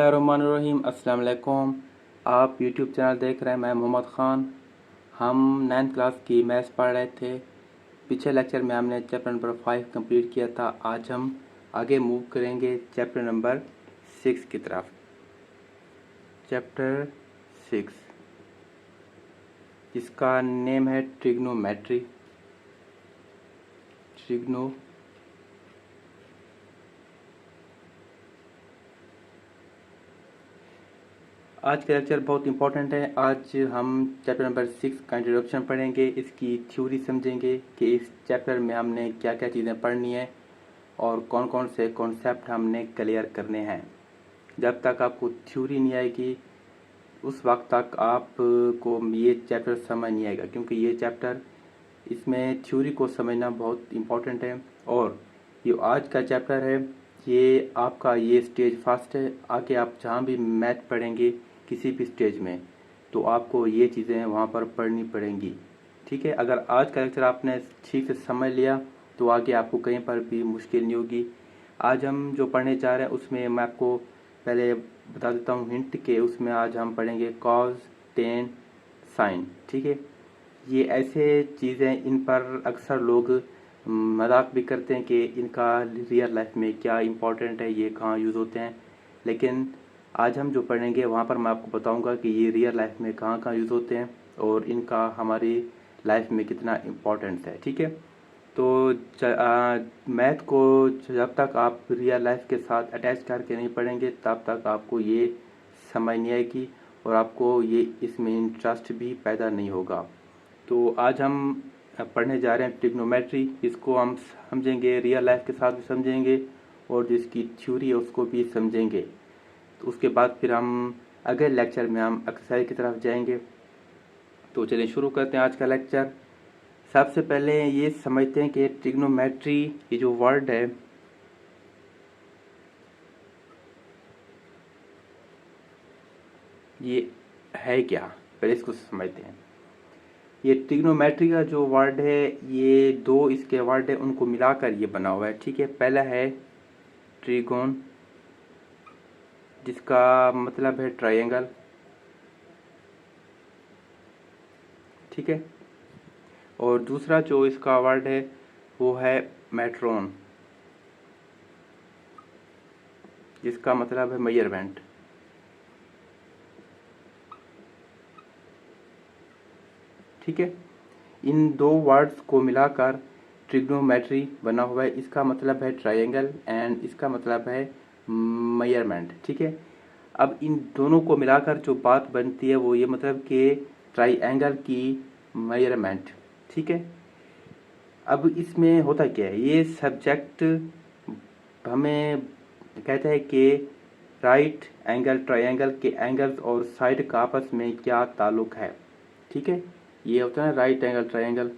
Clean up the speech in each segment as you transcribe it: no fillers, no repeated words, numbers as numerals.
बिस्मिल्लाहिर्रहमानिर्रहीम। अस्सलाम वालेकुम। आप यूट्यूब चैनल देख रहे हैं, मैं मोहम्मद ख़ान। हम 9th क्लास की मैथ्स पढ़ रहे थे। पिछले लेक्चर में हमने चैप्टर नंबर 5 कंप्लीट किया था। आज हम आगे मूव करेंगे चैप्टर नंबर 6 की तरफ। चैप्टर 6 जिसका नेम है ट्रिग्नोमेट्री। आज का लेक्चर बहुत इंपॉर्टेंट है। आज हम चैप्टर नंबर 6 का इंट्रोडक्शन पढ़ेंगे, इसकी थ्योरी समझेंगे कि इस चैप्टर में हमने क्या क्या चीज़ें पढ़नी है और कौन कौन से कॉन्सेप्ट हमने क्लियर करने हैं। जब तक आपको थ्योरी नहीं आएगी उस वक्त तक आपको ये चैप्टर समझ नहीं आएगा, क्योंकि ये चैप्टर इसमें थ्योरी को समझना बहुत इम्पोर्टेंट है। और ये आज का चैप्टर है, ये आपका ये स्टेज फर्स्ट है। आगे आप जहाँ भी मैथ पढ़ेंगे किसी भी स्टेज में, तो आपको ये चीज़ें वहाँ पर पढ़नी पड़ेंगी। ठीक है, अगर आज का लेक्चर आपने ठीक से समझ लिया तो आगे आपको कहीं पर भी मुश्किल नहीं होगी। आज हम जो पढ़ने जा रहे हैं उसमें मैं आपको पहले बता देता हूँ हिंट के, उसमें आज हम पढ़ेंगे कॉज, टेन, साइन। ठीक है, ये ऐसे चीज़ें इन पर अक्सर लोग मजाक भी करते हैं कि इनका रियल लाइफ में क्या इम्पोर्टेंट है, ये कहाँ यूज़ होते हैं। लेकिन आज हम जो पढ़ेंगे वहाँ पर मैं आपको बताऊंगा कि ये रियल लाइफ में कहाँ कहाँ यूज़ होते हैं और इनका हमारी लाइफ में कितना इम्पोर्टेंस है। ठीक है, तो मैथ को जब तक आप रियल लाइफ के साथ अटैच करके नहीं पढ़ेंगे तब तक आपको ये समझ नहीं आएगी और आपको ये इसमें इंटरेस्ट भी पैदा नहीं होगा। तो आज हम पढ़ने जा रहे हैं ट्रिग्नोमेट्री। इसको हम समझेंगे, रियल लाइफ के साथ भी समझेंगे और जिसकी थ्योरी है उसको भी समझेंगे। तो उसके बाद फिर हम अगले लेक्चर में हम एक्सरसाइज की तरफ जाएंगे। तो चलिए शुरू करते हैं आज का लेक्चर। सबसे पहले ये समझते हैं कि ट्रिग्नोमेट्री ये जो वर्ड है ये है क्या, पहले इसको समझते हैं। ये ट्रिग्नोमेट्री का जो वर्ड है, ये दो इसके वर्ड है, उनको मिलाकर ये बना हुआ है। ठीक है, पहला है ट्रिगोन जिसका मतलब है ट्रायंगल। ठीक है, और दूसरा जो इसका वर्ड है वो है मेट्रोन जिसका मतलब है मेजरमेंट। ठीक है, इन दो वर्ड्स को मिलाकर ट्रिग्नोमेट्री बना हुआ है। इसका मतलब है ट्रायंगल एंड इसका मतलब है मेजरमेंट। ठीक है, अब इन दोनों को मिलाकर जो बात बनती है वो ये मतलब कि ट्रायंगल की मेजरमेंट। ठीक है, अब इसमें होता क्या है, ये सब्जेक्ट हमें कहता है कि राइट एंगल ट्रायंगल के एंगल्स और साइड का आपस में क्या ताल्लुक है। ठीक है, ये होता है राइट एंगल ट्रायंगल।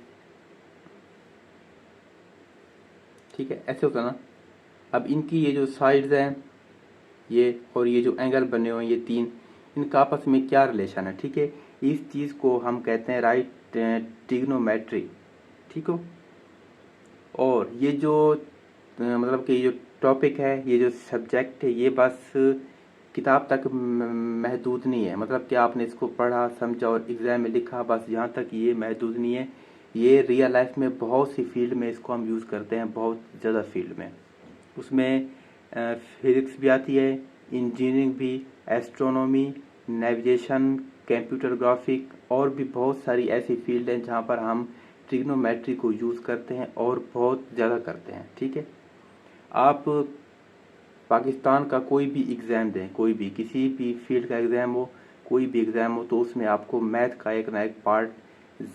ठीक है, ऐसे होता है ना। अब इनकी ये जो साइड्स हैं ये और ये जो एंगल बने हुए हैं ये तीन, इनका आपस में क्या रिलेशन है। ठीक है, इस चीज़ को हम कहते हैं राइट ट्रिग्नोमेट्री। ठीक हो, और ये जो मतलब कि ये जो टॉपिक है, ये जो सब्जेक्ट है, ये बस किताब तक महदूद नहीं है। मतलब कि आपने इसको पढ़ा समझा और एग्जाम में लिखा, बस यहाँ तक ये महदूद नहीं है। ये रियल लाइफ में बहुत सी फील्ड में इसको हम यूज़ करते हैं, बहुत ज़्यादा फील्ड में। उसमें फिजिक्स भी आती है, इंजीनियरिंग भी, एस्ट्रोनॉमी, नेविगेशन, कंप्यूटर ग्राफिक और भी बहुत सारी ऐसी फील्ड हैं जहाँ पर हम ट्रिग्नोमेट्री को यूज़ करते हैं और बहुत ज़्यादा करते हैं। ठीक है, आप पाकिस्तान का कोई भी एग्ज़ाम दें, कोई भी किसी भी फील्ड का एग्ज़ाम हो, कोई भी एग्ज़ाम हो, तो उसमें आपको मैथ का एक ना एक पार्ट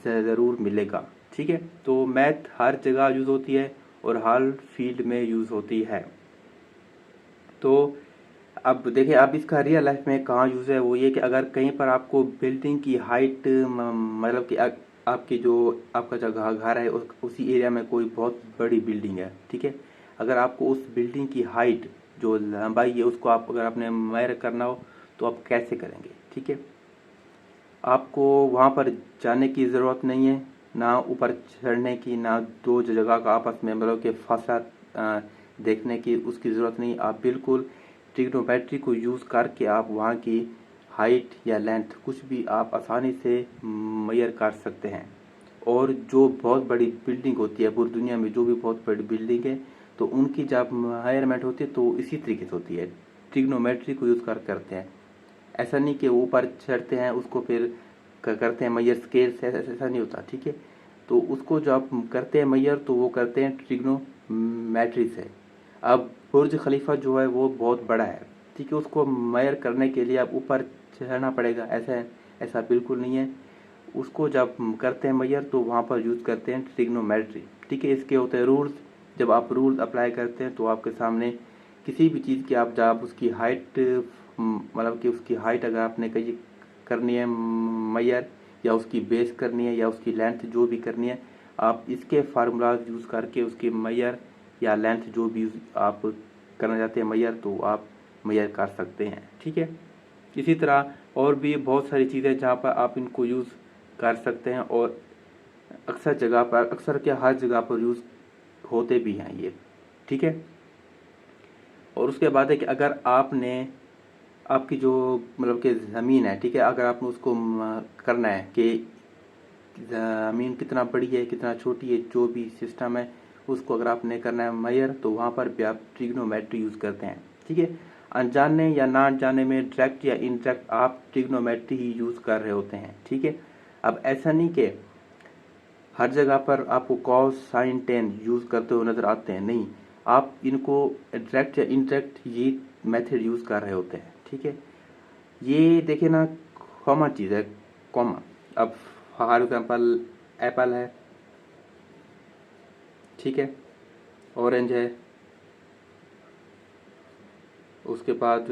ज़रूर मिलेगा। ठीक है, तो मैथ हर जगह यूज़ होती है और हर फील्ड में यूज़ होती है। तो अब देखिए, अब इसका रियल लाइफ में कहाँ यूज़ है, वो ये कि अगर कहीं पर आपको बिल्डिंग की हाइट मतलब कि आपकी जो आपका जगह घर है उसी एरिया में कोई बहुत बड़ी बिल्डिंग है। ठीक है, अगर आपको उस बिल्डिंग की हाइट जो लंबाई है उसको आप अगर आपने मेजर करना हो तो आप कैसे करेंगे। ठीक है, आपको वहाँ पर जाने की ज़रूरत नहीं है, ना ऊपर चढ़ने की, ना दो जगह का आपस में मतलब कि फासला देखने की उसकी ज़रूरत नहीं। आप बिल्कुल ट्रिग्नोमेट्री को यूज़ करके आप वहाँ की हाइट या लेंथ कुछ भी आप आसानी से मेजर कर सकते हैं। और जो बहुत बड़ी बिल्डिंग होती है पूरी दुनिया में, जो भी बहुत बड़ी बिल्डिंग है, तो उनकी जब मेजरमेंट होती है तो इसी तरीके से होती है, ट्रिग्नोमेट्री को यूज़ करते हैं। ऐसा नहीं कि ऊपर चढ़ते हैं उसको फिर करते हैं मेजर स्केल से, ऐसा नहीं होता, ठीक है। तो उसको जो आप करते हैं मेजर, तो वो करते हैं ट्रिग्नोमेट्री से। अब बुर्ज खलीफा जो है वो बहुत बड़ा है, ठीक है, उसको मेजर करने के लिए आप ऊपर चढ़ना पड़ेगा, ऐसा बिल्कुल नहीं है। उसको जब करते हैं मेजर तो वहाँ पर यूज़ करते हैं ट्रिग्नोमेट्री, ठीक है। इसके होते हैं रूल्स। जब आप रूल्स अप्लाई करते हैं तो आपके सामने किसी भी चीज़ की आप जब उसकी हाइट, मतलब कि उसकी हाइट अगर आपने कहीं करनी है मेजर, या उसकी बेस करनी है, या उसकी लेंथ जो भी करनी है, आप इसके फार्मूलाज यूज़ करके उसकी मेजर या लेंथ जो भी आप करना चाहते हैं मेजर, तो आप मेजर कर सकते हैं, ठीक है। इसी तरह और भी बहुत सारी चीज़ें जहाँ पर आप इनको यूज़ कर सकते हैं, और अक्सर जगह पर, अक्सर क्या हर जगह पर यूज़ होते भी हैं ये, ठीक है। और उसके बाद है कि अगर आपने आपकी जो मतलब कि ज़मीन है, ठीक है, अगर आपने उसको करना है कि ज़मीन कितना बड़ी है कितना छोटी है, जो भी सिस्टम है उसको अगर आपने करना है मेजर, तो वहाँ पर भी आप ट्रिग्नोमेट्री यूज़ करते हैं, ठीक है। अनजाने या ना अनजाने में, डायरेक्ट या इनडायरेक्ट, आप ट्रिग्नोमेट्री ही यूज़ कर रहे होते हैं, ठीक है। अब ऐसा नहीं कि हर जगह पर आपको कॉस साइन टेन यूज़ करते हुए नज़र आते हैं, नहीं, आप इनको डायरेक्ट या इनडायरेक्ट ये मेथड यूज़ कर रहे होते हैं, ठीक है। ये देखिए ना, कॉमन चीज़ है, कॉमन। अब फॉर एग्जाम्पल एप्पल है, ठीक है, ऑरेंज है, उसके बाद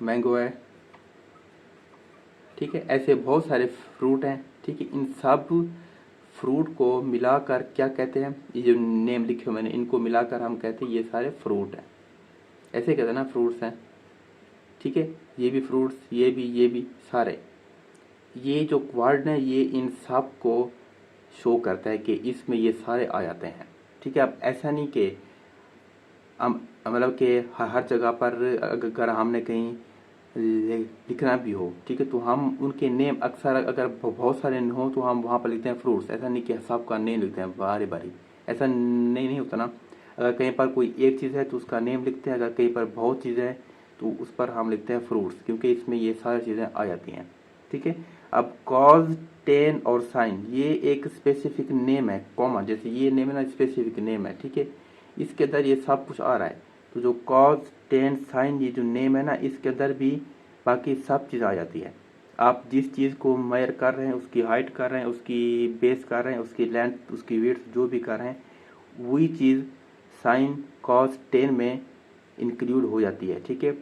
मैंगो है, ठीक है। ऐसे बहुत सारे फ्रूट हैं, ठीक है। इन सब फ्रूट को मिलाकर क्या कहते हैं, ये जो नेम लिखे हो मैंने, इनको मिलाकर हम कहते हैं ये सारे फ्रूट हैं, ऐसे कहते हैं ना, फ्रूट्स हैं, ठीक है। ये भी फ्रूट्स, ये भी सारे, ये जो वर्ड है ये इन सब को शो करता है कि इसमें ये सारे आ जाते हैं, ठीक है। अब ऐसा नहीं कि हम मतलब कि हर जगह पर अगर हमने कहीं लिखना भी हो, ठीक है, तो हम उनके नेम अक्सर अगर बहुत सारे हो तो हम वहाँ पर लिखते हैं फ्रूट्स, ऐसा नहीं कि सबका नेम लिखते हैं बारी बारी, ऐसा नहीं होता ना। अगर कहीं पर कोई एक चीज़ है तो उसका नेम लिखते हैं, अगर कहीं पर बहुत चीज़ें हैं तो उस पर हम लिखते हैं फ्रूट्स, क्योंकि इसमें ये सारी चीज़ें आ जाती हैं, ठीक है। अब कॉज, टेन और साइन, ये एक स्पेसिफिक नेम है, कॉमा जैसे ये नेम है ना, स्पेसिफिक नेम है, ठीक है। इसके अंदर ये सब कुछ आ रहा है, तो जो कॉज, टेन, साइन, ये जो नेम है ना, इसके अंदर भी बाकी सब चीज़ आ जाती है। आप जिस चीज़ को मेजर कर रहे हैं, उसकी हाइट कर रहे हैं, उसकी बेस कर रहे हैं, उसकी लेंथ, उसकी विड्थ जो भी कर रहे हैं, वही चीज़ साइन, कॉस, टेन में इंक्लूड हो जाती है, ठीक है।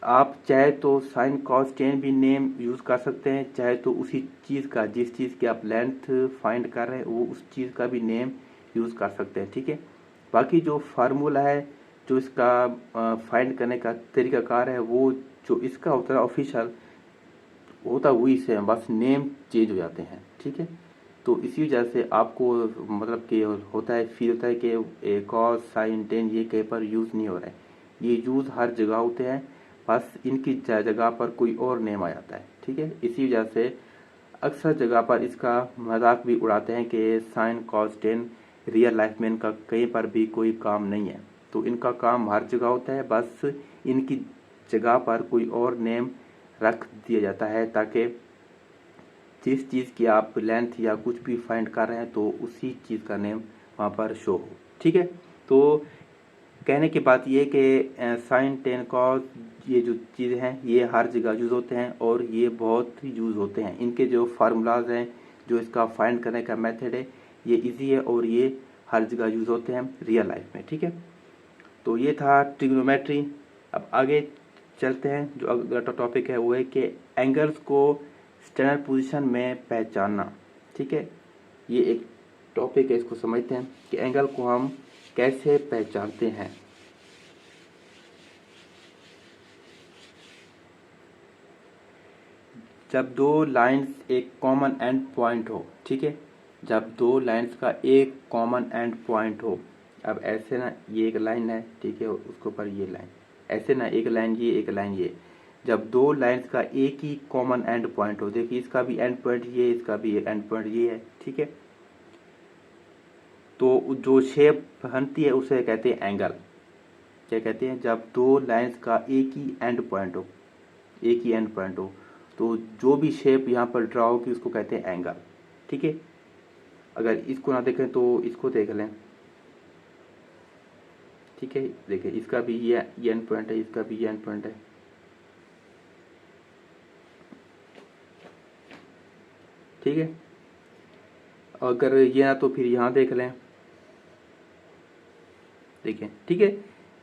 आप चाहे तो साइन, कॉस, टेन भी नेम यूज़ कर सकते हैं, चाहे तो उसी चीज़ का, जिस चीज़ की आप लेंथ फाइंड कर रहे हैं, वो उस चीज़ का भी नेम यूज़ कर सकते हैं, ठीक है। बाकी जो फार्मूला है, जो इसका फाइंड करने का तरीकाकार है, वो जो इसका होता है ऑफिशियल होता वही से, बस नेम चेंज हो जाते हैं, ठीक है। तो इसी वजह से आपको मतलब कि होता है, फील होता है कि कॉस, साइन, टेन ये कहीं पर यूज़ नहीं हो रहा है, ये यूज़ हर जगह होते हैं, बस इनकी जगह पर कोई और नेम आ जाता है, ठीक है। इसी वजह से अक्सर जगह पर इसका मजाक भी उड़ाते हैं कि sine, cos, tan real life में इनका कहीं पर भी कोई काम नहीं है, तो इनका काम हर जगह होता है, बस इनकी जगह पर कोई और नेम रख दिया जाता है, ताकि जिस चीज़ की आप लेंथ या कुछ भी फाइंड कर रहे हैं तो उसी चीज़ का नेम वहाँ पर शो हो, ठीक है। तो कहने की बात ये कि साइन, टेन, कॉस ये जो चीज़ें हैं ये हर जगह यूज़ होते हैं, और ये बहुत यूज़ होते हैं। इनके जो फार्मूलाज हैं, जो इसका फाइंड करने का मेथड है, ये इजी है, और ये हर जगह यूज़ होते हैं रियल लाइफ में, ठीक है। तो ये था ट्रिग्नोमेट्री। अब आगे चलते हैं, जो अगला टॉपिक है वो है कि एंगल्स को स्टैंडर्ड पोजीशन में पहचानना, ठीक है। ये एक टॉपिक है, इसको समझते हैं कि एंगल को हम कैसे पहचानते हैं। जब दो लाइंस एक कॉमन एंड पॉइंट हो, ठीक है, जब दो लाइंस का एक कॉमन एंड पॉइंट हो, अब ऐसे ना, ये एक लाइन है, ठीक है, उसके ऊपर ये लाइन, ऐसे ना, एक लाइन ये एक लाइन ये, जब दो लाइंस का एक ही कॉमन एंड पॉइंट हो, देखिए इसका भी एंड पॉइंट ये, इसका भी एंड पॉइंट ये है, ठीक है, तो जो शेप बनती है उसे कहते हैं एंगल। क्या कहते हैं? जब दो लाइंस का एक ही एंड पॉइंट हो, एक ही एंड पॉइंट हो, तो जो भी शेप यहाँ पर ड्रा होगी उसको कहते हैं एंगल, ठीक है। अगर इसको ना देखें तो इसको देख लें, ठीक है, देखिए इसका भी ये एंड पॉइंट है, इसका भी ये एंड पॉइंट है, ठीक है। अगर ये ना तो फिर यहाँ देख लें, देखिए, ठीक है,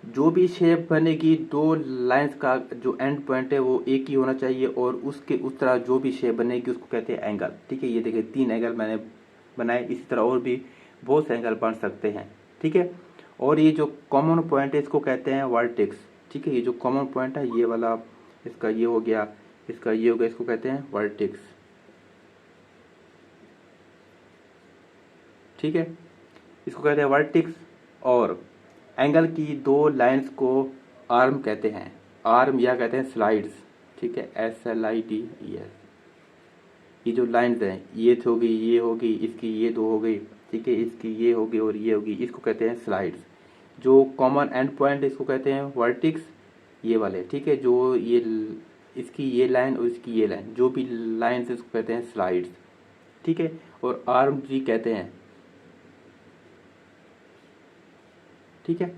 जो भी शेप बनेगी दो लाइंस का जो एंड पॉइंट है वो एक ही होना चाहिए, और उसके उस तरह जो भी शेप बनेगी उसको कहते हैं एंगल, ठीक है। ये देखिए 3 एंगल मैंने बनाए, इसी तरह और भी बहुत से एंगल बन सकते हैं, ठीक है। और ये जो कॉमन पॉइंट है इसको कहते हैं वर्टेक्स, ठीक है। ये जो कॉमन पॉइंट है ये वाला, इसका ये हो गया, इसका ये हो गया, इसको कहते हैं वर्टेक्स, ठीक है, इसको कहते हैं वर्टेक्स। और एंगल की दो लाइंस को आर्म कहते हैं, आर्म या कहते हैं स्लाइड्स, ठीक है, SLID, ये जो लाइंस हैं ये होगी, ये होगी, इसकी ये दो हो गई, ठीक है, इसकी ये होगी और ये होगी, इसको कहते हैं स्लाइड्स। जो कॉमन एंड पॉइंट इसको कहते हैं वर्टिक्स, ये वाले, ठीक है, जो ये इसकी ये लाइन और इसकी ये लाइन, जो भी लाइंस इसको कहते हैं स्लाइड्स, ठीक है। और आर्म भी कहते हैं, ठीक है।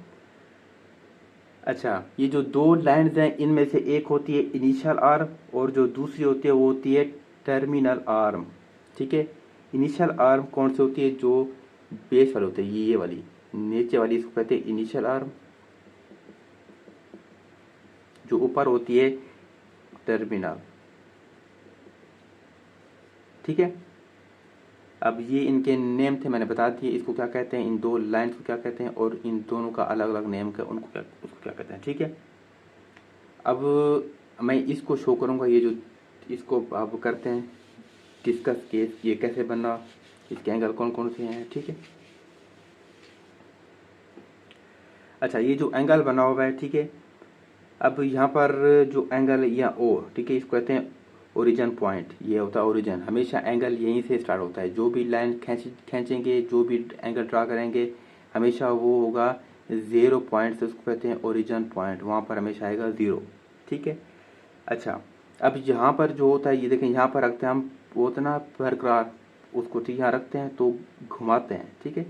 अच्छा, ये जो दो लाइंस हैं इनमें से एक होती है इनिशियल आर्म और जो दूसरी होती है वो होती है टर्मिनल आर्म, ठीक है। इनिशियल आर्म कौन सी होती है? जो बेस वाली होती है, ये वाली नीचे वाली, इसको कहते हैं इनिशियल आर्म। जो ऊपर होती है टर्मिनल, ठीक है। अब ये इनके नेम थे, मैंने बता दिए, इसको क्या कहते हैं, इन दो लाइंस को क्या कहते हैं, और इन दोनों का अलग अलग नेम का उनको क्या, उसको क्या कहते हैं, ठीक है। अब मैं इसको शो करूंगा, ये जो इसको अब करते हैं डिस्कस केस, ये कैसे बना, इसके एंगल कौन कौन से हैं, ठीक है। अच्छा, ये जो एंगल बना हुआ है, ठीक है, अब यहाँ पर जो एंगल या ओ, ठीक है, इसको कहते हैं ओरिजिन पॉइंट, ये होता है ओरिजिन। हमेशा एंगल यहीं से स्टार्ट होता है, जो भी लाइन खींचेंगे, जो भी एंगल ड्रा करेंगे, हमेशा वो होगा 0 पॉइंट से, उसको कहते हैं ओरिजिन पॉइंट, वहाँ पर हमेशा आएगा 0, ठीक है। अच्छा, अब यहाँ पर जो होता है, ये देखें, यहाँ पर रखते हैं हम उतना बरकरार उसको, ठीक, यहाँ रखते हैं तो घुमाते हैं, ठीक है।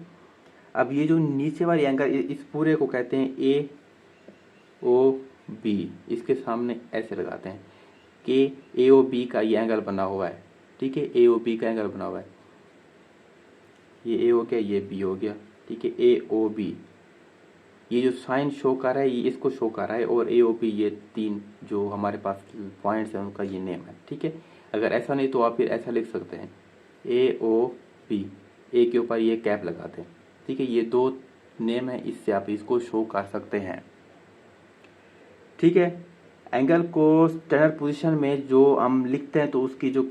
अब ये जो नीचे वाली एंगल, इस पूरे को कहते हैं AOB, इसके सामने ऐसे लगाते हैं कि AOB का ये एंगल बना हुआ है, ठीक है, AOB का एंगल बना हुआ है, ये A हो गया, ये B हो गया, ठीक है, AOB, ये जो साइन शो कर रहा है ये इसको शो कर रहा है, और AOB ये 3 जो हमारे पास पॉइंट्स हैं उनका ये नेम है, ठीक है। अगर ऐसा नहीं तो आप फिर ऐसा लिख सकते हैं AOB, A के ऊपर ये कैप लगाते हैं, ठीक है, ये 2 नेम है, इससे आप इसको शो कर सकते हैं, ठीक है। एंगल को स्टैंडर्ड पोजीशन में जो हम लिखते हैं तो उसकी जो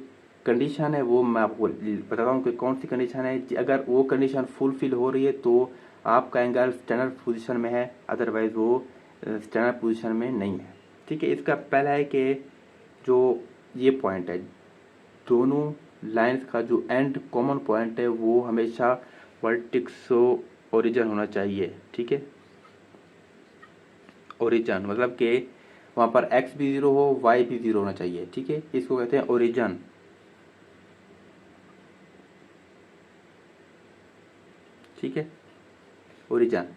कंडीशन है वो मैं आपको बताता हूँ कि कौन सी कंडीशन है। अगर वो कंडीशन फुलफिल हो रही है तो आपका एंगल स्टैंडर्ड पोजीशन में है, अदरवाइज वो स्टैंडर्ड पोजीशन में नहीं है, ठीक है। इसका पहला है कि जो ये पॉइंट है, दोनों लाइंस का जो एंड कॉमन पॉइंट है वो हमेशा वर्टिक्स ओरिजिन होना चाहिए, ठीक है। ओरिजिन मतलब कि वहां पर x भी 0 हो, y भी 0 होना चाहिए, ठीक है, इसको कहते हैं ओरिजिन, ठीक है, ओरिजिन।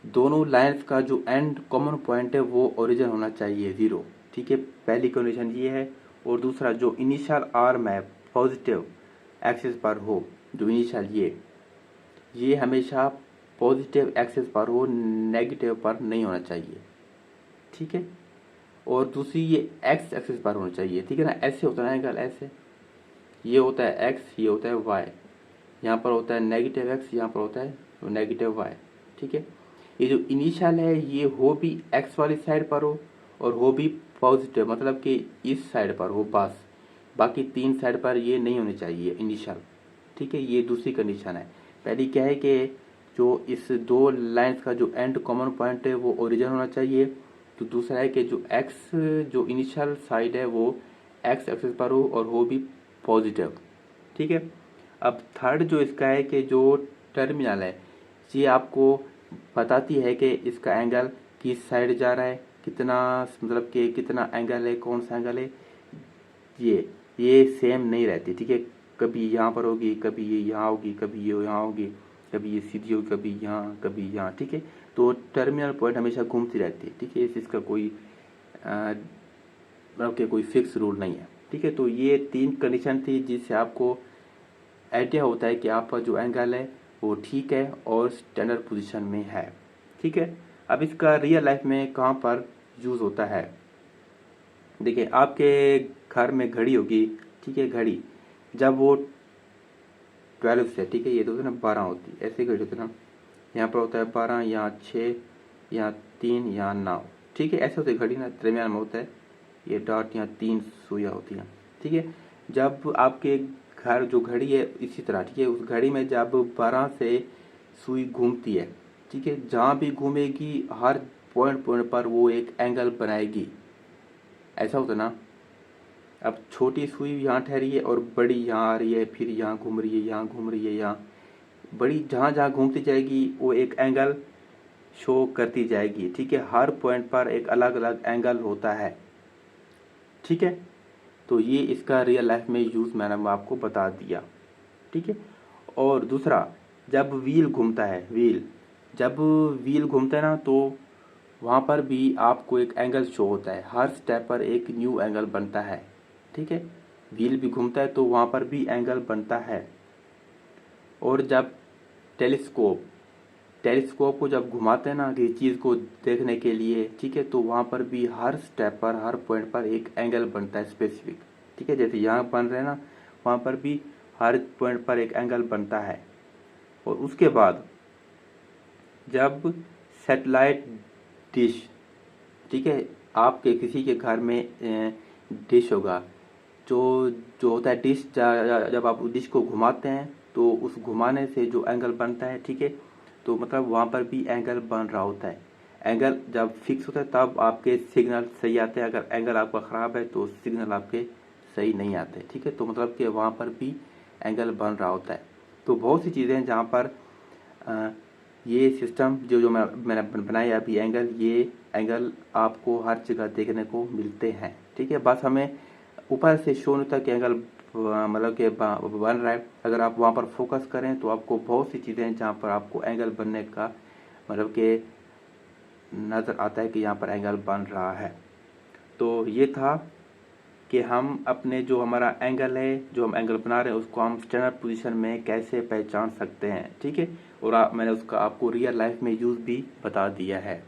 दोनों लाइंस का जो एंड कॉमन पॉइंट है वो ओरिजिन होना चाहिए 0, ठीक है, पहली कंडीशन ये है। और दूसरा, जो इनिशियल आर्म है पॉजिटिव एक्सिस पर हो, जो इनिशियल ये हमेशा पॉजिटिव एक्सिस पर हो, नेगेटिव पर नहीं होना चाहिए, ठीक है। और दूसरी, ये एक्स एक्सिस पर होना चाहिए, ठीक है ना, ऐसे होता है एंगल, ऐसे ये होता है एक्स, ये होता है वाई, यहाँ पर होता है नेगेटिव एक्स, यहाँ पर होता है नेगेटिव वाई, ठीक है। ये जो इनिशियल है ये हो भी एक्स वाली साइड पर हो और हो भी पॉजिटिव, मतलब कि इस साइड पर हो बस, बाकी 3 साइड पर ये नहीं होनी चाहिए इनिशियल, ठीक है। ये दूसरी कंडीशन है। पहली क्या है कि जो इस 2 लाइंस का जो एंड कॉमन पॉइंट है वो ओरिजिन होना चाहिए, तो दूसरा है कि जो एक्स जो इनिशियल साइड है वो एक्स एक्सिस पर हो और हो भी पॉजिटिव। ठीक है। अब थर्ड जो इसका है कि जो टर्मिनल है ये आपको बताती है कि इसका एंगल किस साइड जा रहा है, कितना मतलब कि कितना एंगल है, कौन सा एंगल है। ये सेम नहीं रहती। ठीक है। कभी यहाँ पर होगी, कभी ये यहाँ होगी, कभी ये यहाँ होगी, कभी ये सीधी होगी, कभी यहाँ, कभी यहाँ। ठीक है। तो टर्मिनल पॉइंट हमेशा घूमती रहती है। ठीक है। इसका कोई मतलब कि कोई फिक्स रूल नहीं है। ठीक है। तो ये 3 कंडीशन थी जिससे आपको आइडिया होता है कि आपका जो एंगल है वो ठीक है और स्टैंडर्ड पोजीशन में है। ठीक है। अब इसका रियल लाइफ में कहाँ पर यूज़ होता है, देखिए आपके घर में घड़ी होगी। ठीक है। घड़ी जब वो 12 से, ठीक है, ये तो ना 12 होती है, ऐसे घड़ी होती है ना, यहाँ पर होता है 12, यहाँ 6, यहाँ 3, यहाँ 9। ठीक है। ऐसे होती है घड़ी ना, दरमियान में होता है ये डॉट, यहाँ 3 सुइयाँ होती हैं। ठीक है। जब आपके घर जो घड़ी है इसी तरह, ठीक है, उस घड़ी में जब 12 से सुई घूमती है, ठीक है, जहाँ भी घूमेगी हर पॉइंट पॉइंट पर वो एक एंगल बनाएगी। ऐसा होता ना। अब छोटी सुई यहाँ ठहरी है और बड़ी यहाँ आ रही है, फिर यहाँ घूम रही है, यहाँ घूम रही है, यहाँ बड़ी जहाँ जहाँ घूमती जाएगी वो एक एंगल शो करती जाएगी। ठीक है। हर पॉइंट पर एक अलग अलग एंगल होता है। ठीक है। तो ये इसका रियल लाइफ में यूज़ मैंने आपको बता दिया। ठीक है। और दूसरा, जब व्हील घूमता है, जब व्हील घूमता है ना, तो वहाँ पर भी आपको एक एंगल शो होता है। हर स्टेप पर एक न्यू एंगल बनता है। ठीक है। व्हील भी घूमता है तो वहाँ पर भी एंगल बनता है। और जब टेलीस्कोप को जब घुमाते हैं ना किसी चीज़ को देखने के लिए, ठीक है, तो वहाँ पर भी हर स्टेप पर, हर पॉइंट पर एक एंगल बनता है स्पेसिफिक। ठीक है। जैसे यहाँ बन रहे हैं ना, वहाँ पर भी हर पॉइंट पर एक एंगल बनता है। और उसके बाद जब सैटेलाइट डिश, ठीक है, आपके किसी के घर में डिश होगा, जो जो होता है डिश, जब आप डिश को घुमाते हैं तो उस घुमाने से जो एंगल बनता है, ठीक है, तो मतलब वहाँ पर भी एंगल बन रहा होता है। एंगल जब फिक्स होता है तब आपके सिग्नल सही आते हैं। अगर एंगल आपका ख़राब है तो सिग्नल आपके सही नहीं आते। ठीक है। तो मतलब कि वहाँ पर भी एंगल बन रहा होता है। तो बहुत सी चीज़ें हैं जहाँ पर ये सिस्टम जो मैंने बनाया अभी एंगल, ये एंगल आपको हर जगह देखने को मिलते हैं। ठीक है। बस हमें ऊपर से शो नहीं होता कि एंगल मतलब कि बन रहा है। अगर आप वहाँ पर फोकस करें तो आपको बहुत सी चीज़ें हैं जहाँ पर आपको एंगल बनने का मतलब कि नज़र आता है कि यहाँ पर एंगल बन रहा है। तो ये था कि हम अपने जो हमारा एंगल है, जो हम एंगल बना रहे हैं, उसको हम स्टैंडर्ड पोजीशन में कैसे पहचान सकते हैं। ठीक है। और मैंने उसका आपको रियल लाइफ में यूज़ भी बता दिया है।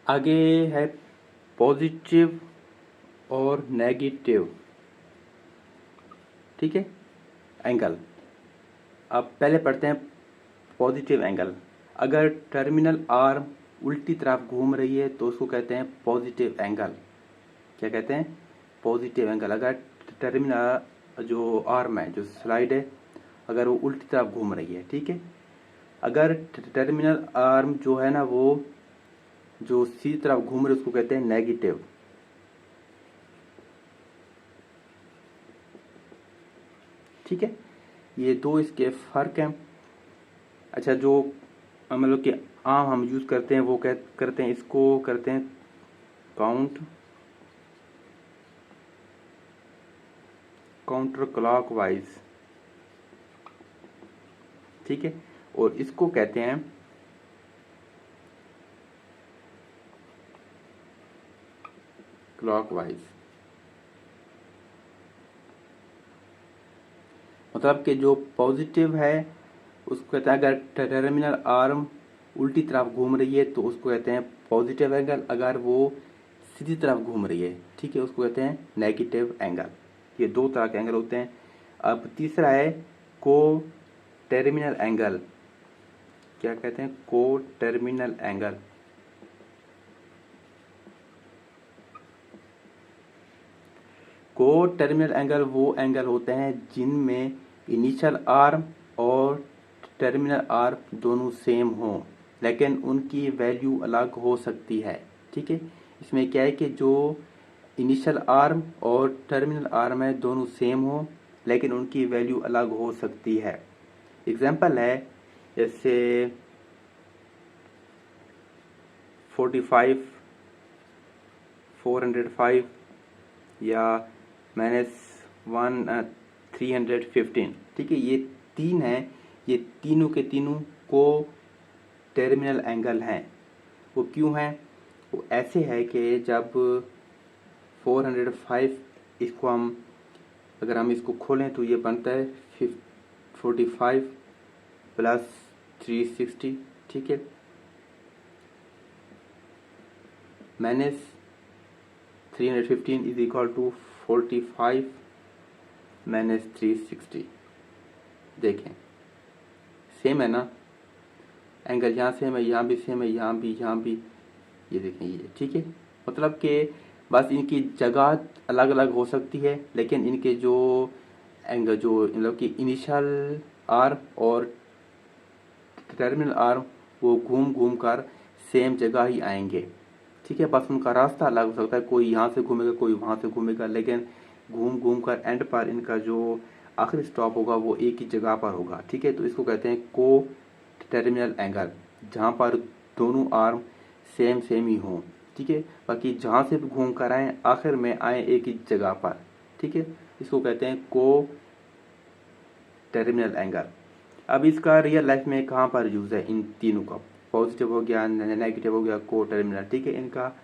आगे है पॉजिटिव और नेगेटिव, ठीक है, एंगल। अब पहले पढ़ते हैं पॉजिटिव एंगल। अगर टर्मिनल आर्म उल्टी तरफ घूम रही है तो उसको कहते हैं पॉजिटिव एंगल। क्या कहते हैं? Positive angle. अगर टर्मिनल जो आर्म है, जो स्लाइड है, अगर वो उल्टी तरफ घूम रही है, ठीक है। अगर टर्मिनल आर्म जो है ना वो जो सीधी तरफ घूम रही है उसको कहते हैं नेगेटिव। ठीक है। ये दो इसके फर्क हैं। अच्छा, जो मतलब कि आम हम यूज करते हैं वो करते हैं, इसको करते हैं काउंटर क्लॉकवाइज। ठीक है। और इसको कहते हैं क्लॉकवाइज। मतलब कि जो पॉजिटिव है उसको कहते हैं, अगर टर्मिनल आर्म उल्टी तरफ घूम रही है तो उसको कहते हैं पॉजिटिव एंगल। अगर वो सीधी तरफ घूम रही है, ठीक है, उसको कहते हैं नेगेटिव एंगल। ये दो तरह के एंगल होते हैं। अब तीसरा है को टर्मिनल एंगल। क्या कहते हैं? को टर्मिनल एंगल। को टर्मिनल एंगल वो एंगल होते हैं जिनमें इनिशियल आर्म और टर्मिनल आर्म दोनों सेम हो, लेकिन उनकी वैल्यू अलग हो सकती है। ठीक है। इसमें क्या है कि जो इनिशियल आर्म और टर्मिनल आर्म है दोनों सेम हो, लेकिन उनकी वैल्यू अलग हो सकती है। एग्जाम्पल है जैसे 45, 405 या -1 315। ठीक है, ये तीन है, ये तीनों के तीनों को टर्मिनल एंगल हैं। वो क्यों हैं? वो ऐसे है कि जब 405 इसको हम अगर हम इसको खोलें तो ये बनता है 45 प्लस 360। ठीक है, minus 315 is equal to 45 minus 360। देखें सेम है ना, एंगल यहाँ सेम है, यहाँ भी सेम है, यहाँ भी, यहाँ भी, ये देखें ये। ठीक है, मतलब कि बस इनकी जगह अलग अलग हो सकती है, लेकिन इनके जो एंगल जो मतलब कि इनिशियल आर्म और टर्मिनल आर्म वो घूम घूम कर सेम जगह ही आएंगे। ठीक है, बस उनका रास्ता अलग हो सकता है, कोई यहाँ से घूमेगा कोई वहाँ से घूमेगा, लेकिन घूम घूम कर एंड पर इनका जो आखिरी स्टॉप होगा वो एक ही जगह पर होगा। ठीक है, तो इसको कहते हैं को टर्मिनल एंगल, जहाँ पर दोनों आर्म सेम सेम ही हों। ठीक है, बाकी जहाँ से भी घूम कर आए आखिर में आए एक ही जगह पर। ठीक है, इसको कहते हैं को टर्मिनल एंगल। अब इसका रियल लाइफ में कहाँ पर यूज है? इन तीनों का, पॉजिटिव हो गया, नेगेटिव हो गया, को टर्मिनल। ठीक है, इनका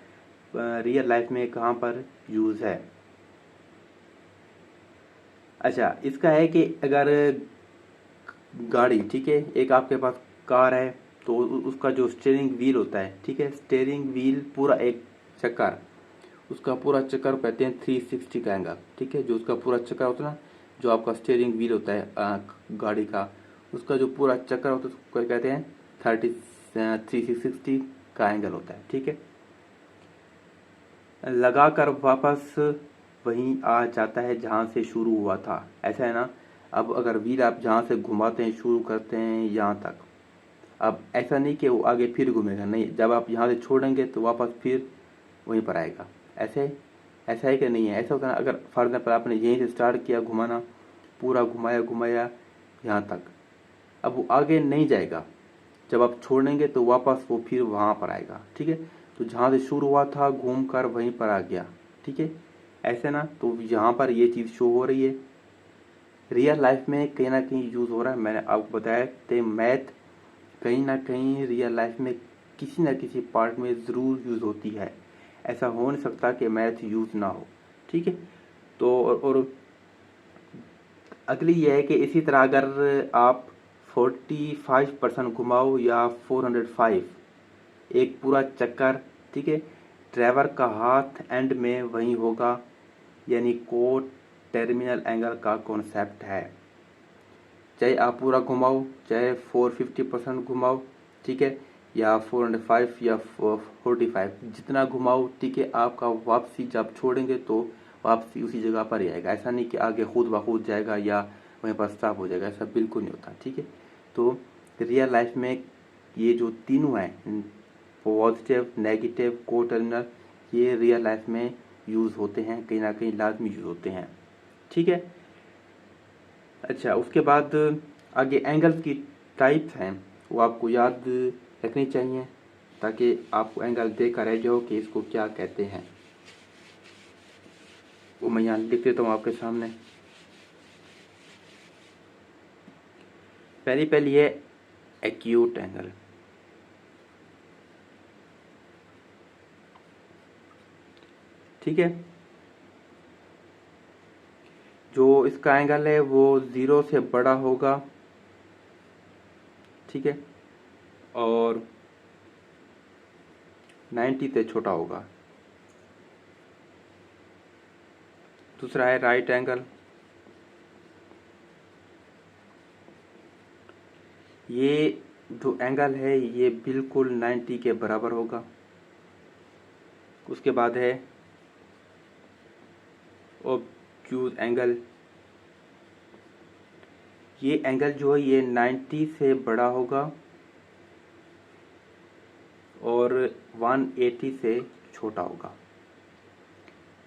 रियल लाइफ में कहाँ पर यूज है? अच्छा, इसका है कि अगर गाड़ी, ठीक है, एक आपके पास कार है, तो उसका जो स्टीयरिंग व्हील होता है, ठीक है, स्टीयरिंग व्हील पूरा एक चक्कर, उसका पूरा चक्कर कहते हैं 360 का एंगल। ठीक है, जो उसका पूरा चक्कर होता है ना, जो आपका स्टीयरिंग व्हील होता है गाड़ी का, उसका जो पूरा चक्कर होता है उसको कहते हैं 360 का एंगल होता है। ठीक है, लगाकर वापस वहीं आ जाता है जहाँ से शुरू हुआ था, ऐसा है ना। अब अगर व्हील आप जहाँ से घुमाते हैं, शुरू करते हैं यहाँ तक, अब ऐसा नहीं कि वो आगे फिर घूमेगा, नहीं, जब आप यहाँ से छोड़ेंगे तो वापस फिर वहीं पर आएगा। ऐसे ऐसा है कि नहीं है? ऐसा होता है ना, अगर फॉर एग्जाम्पल आपने यहीं से स्टार्ट किया घुमाना, पूरा घुमाया घुमाया यहाँ तक, अब वो आगे नहीं जाएगा, जब आप छोड़ेंगे तो वापस वो फिर वहाँ पर आएगा। ठीक है, तो जहाँ से शुरू हुआ था घूम कर वहीं पर आ गया। ठीक है, ऐसे ना, तो यहाँ पर ये चीज़ शो हो रही है। रियल लाइफ में कहीं ना कहीं यूज़ हो रहा है, मैंने आपको बताया कि मैथ कहीं ना कहीं रियल लाइफ में किसी न किसी पार्ट में ज़रूर यूज़ होती है। ऐसा हो नहीं सकता कि मैथ यूज़ ना हो। ठीक है, तो और अगली ये है कि इसी तरह अगर आप 45% घुमाओ या 405, एक पूरा चक्कर, ठीक है, ड्राइवर का हाथ एंड में वही होगा, यानी को टर्मिनल एंगल का कॉन्सेप्ट है। चाहे आप पूरा घुमाओ, चाहे 450% घुमाओ, ठीक है, या 405 या 45, जितना घुमाओ, ठीक है, आपका वापसी जब छोड़ेंगे तो वापसी उसी जगह पर ही आएगा। ऐसा नहीं कि आगे खुद ब खुद जाएगा या वहीं पर स्टॉप हो जाएगा, ऐसा बिल्कुल नहीं होता। ठीक है, तो रियल लाइफ में ये जो तीनों हैं, पॉजिटिव, नेगेटिव, को टर्मिनल, ये रियल लाइफ में यूज़ होते हैं, कहीं ना कहीं लाजमी यूज़ होते हैं। ठीक है, अच्छा, उसके बाद आगे एंगल की टाइप्स हैं, वो आपको याद रखनी चाहिए ताकि आपको एंगल देखकर रह जाओ कि इसको क्या कहते हैं। वो मैं यहाँ लिख देता हूँ आपके सामने। पहली है एक्यूट एंगल। ठीक है, जो इसका एंगल है वो 0 से बड़ा होगा, ठीक है, और 90 से छोटा होगा। दूसरा है राइट एंगल। ये जो एंगल है ये बिल्कुल 90 के बराबर होगा। उसके बाद है ऑब्ट्यूज एंगल। ये एंगल जो है ये 90 से बड़ा होगा और 180 से छोटा होगा।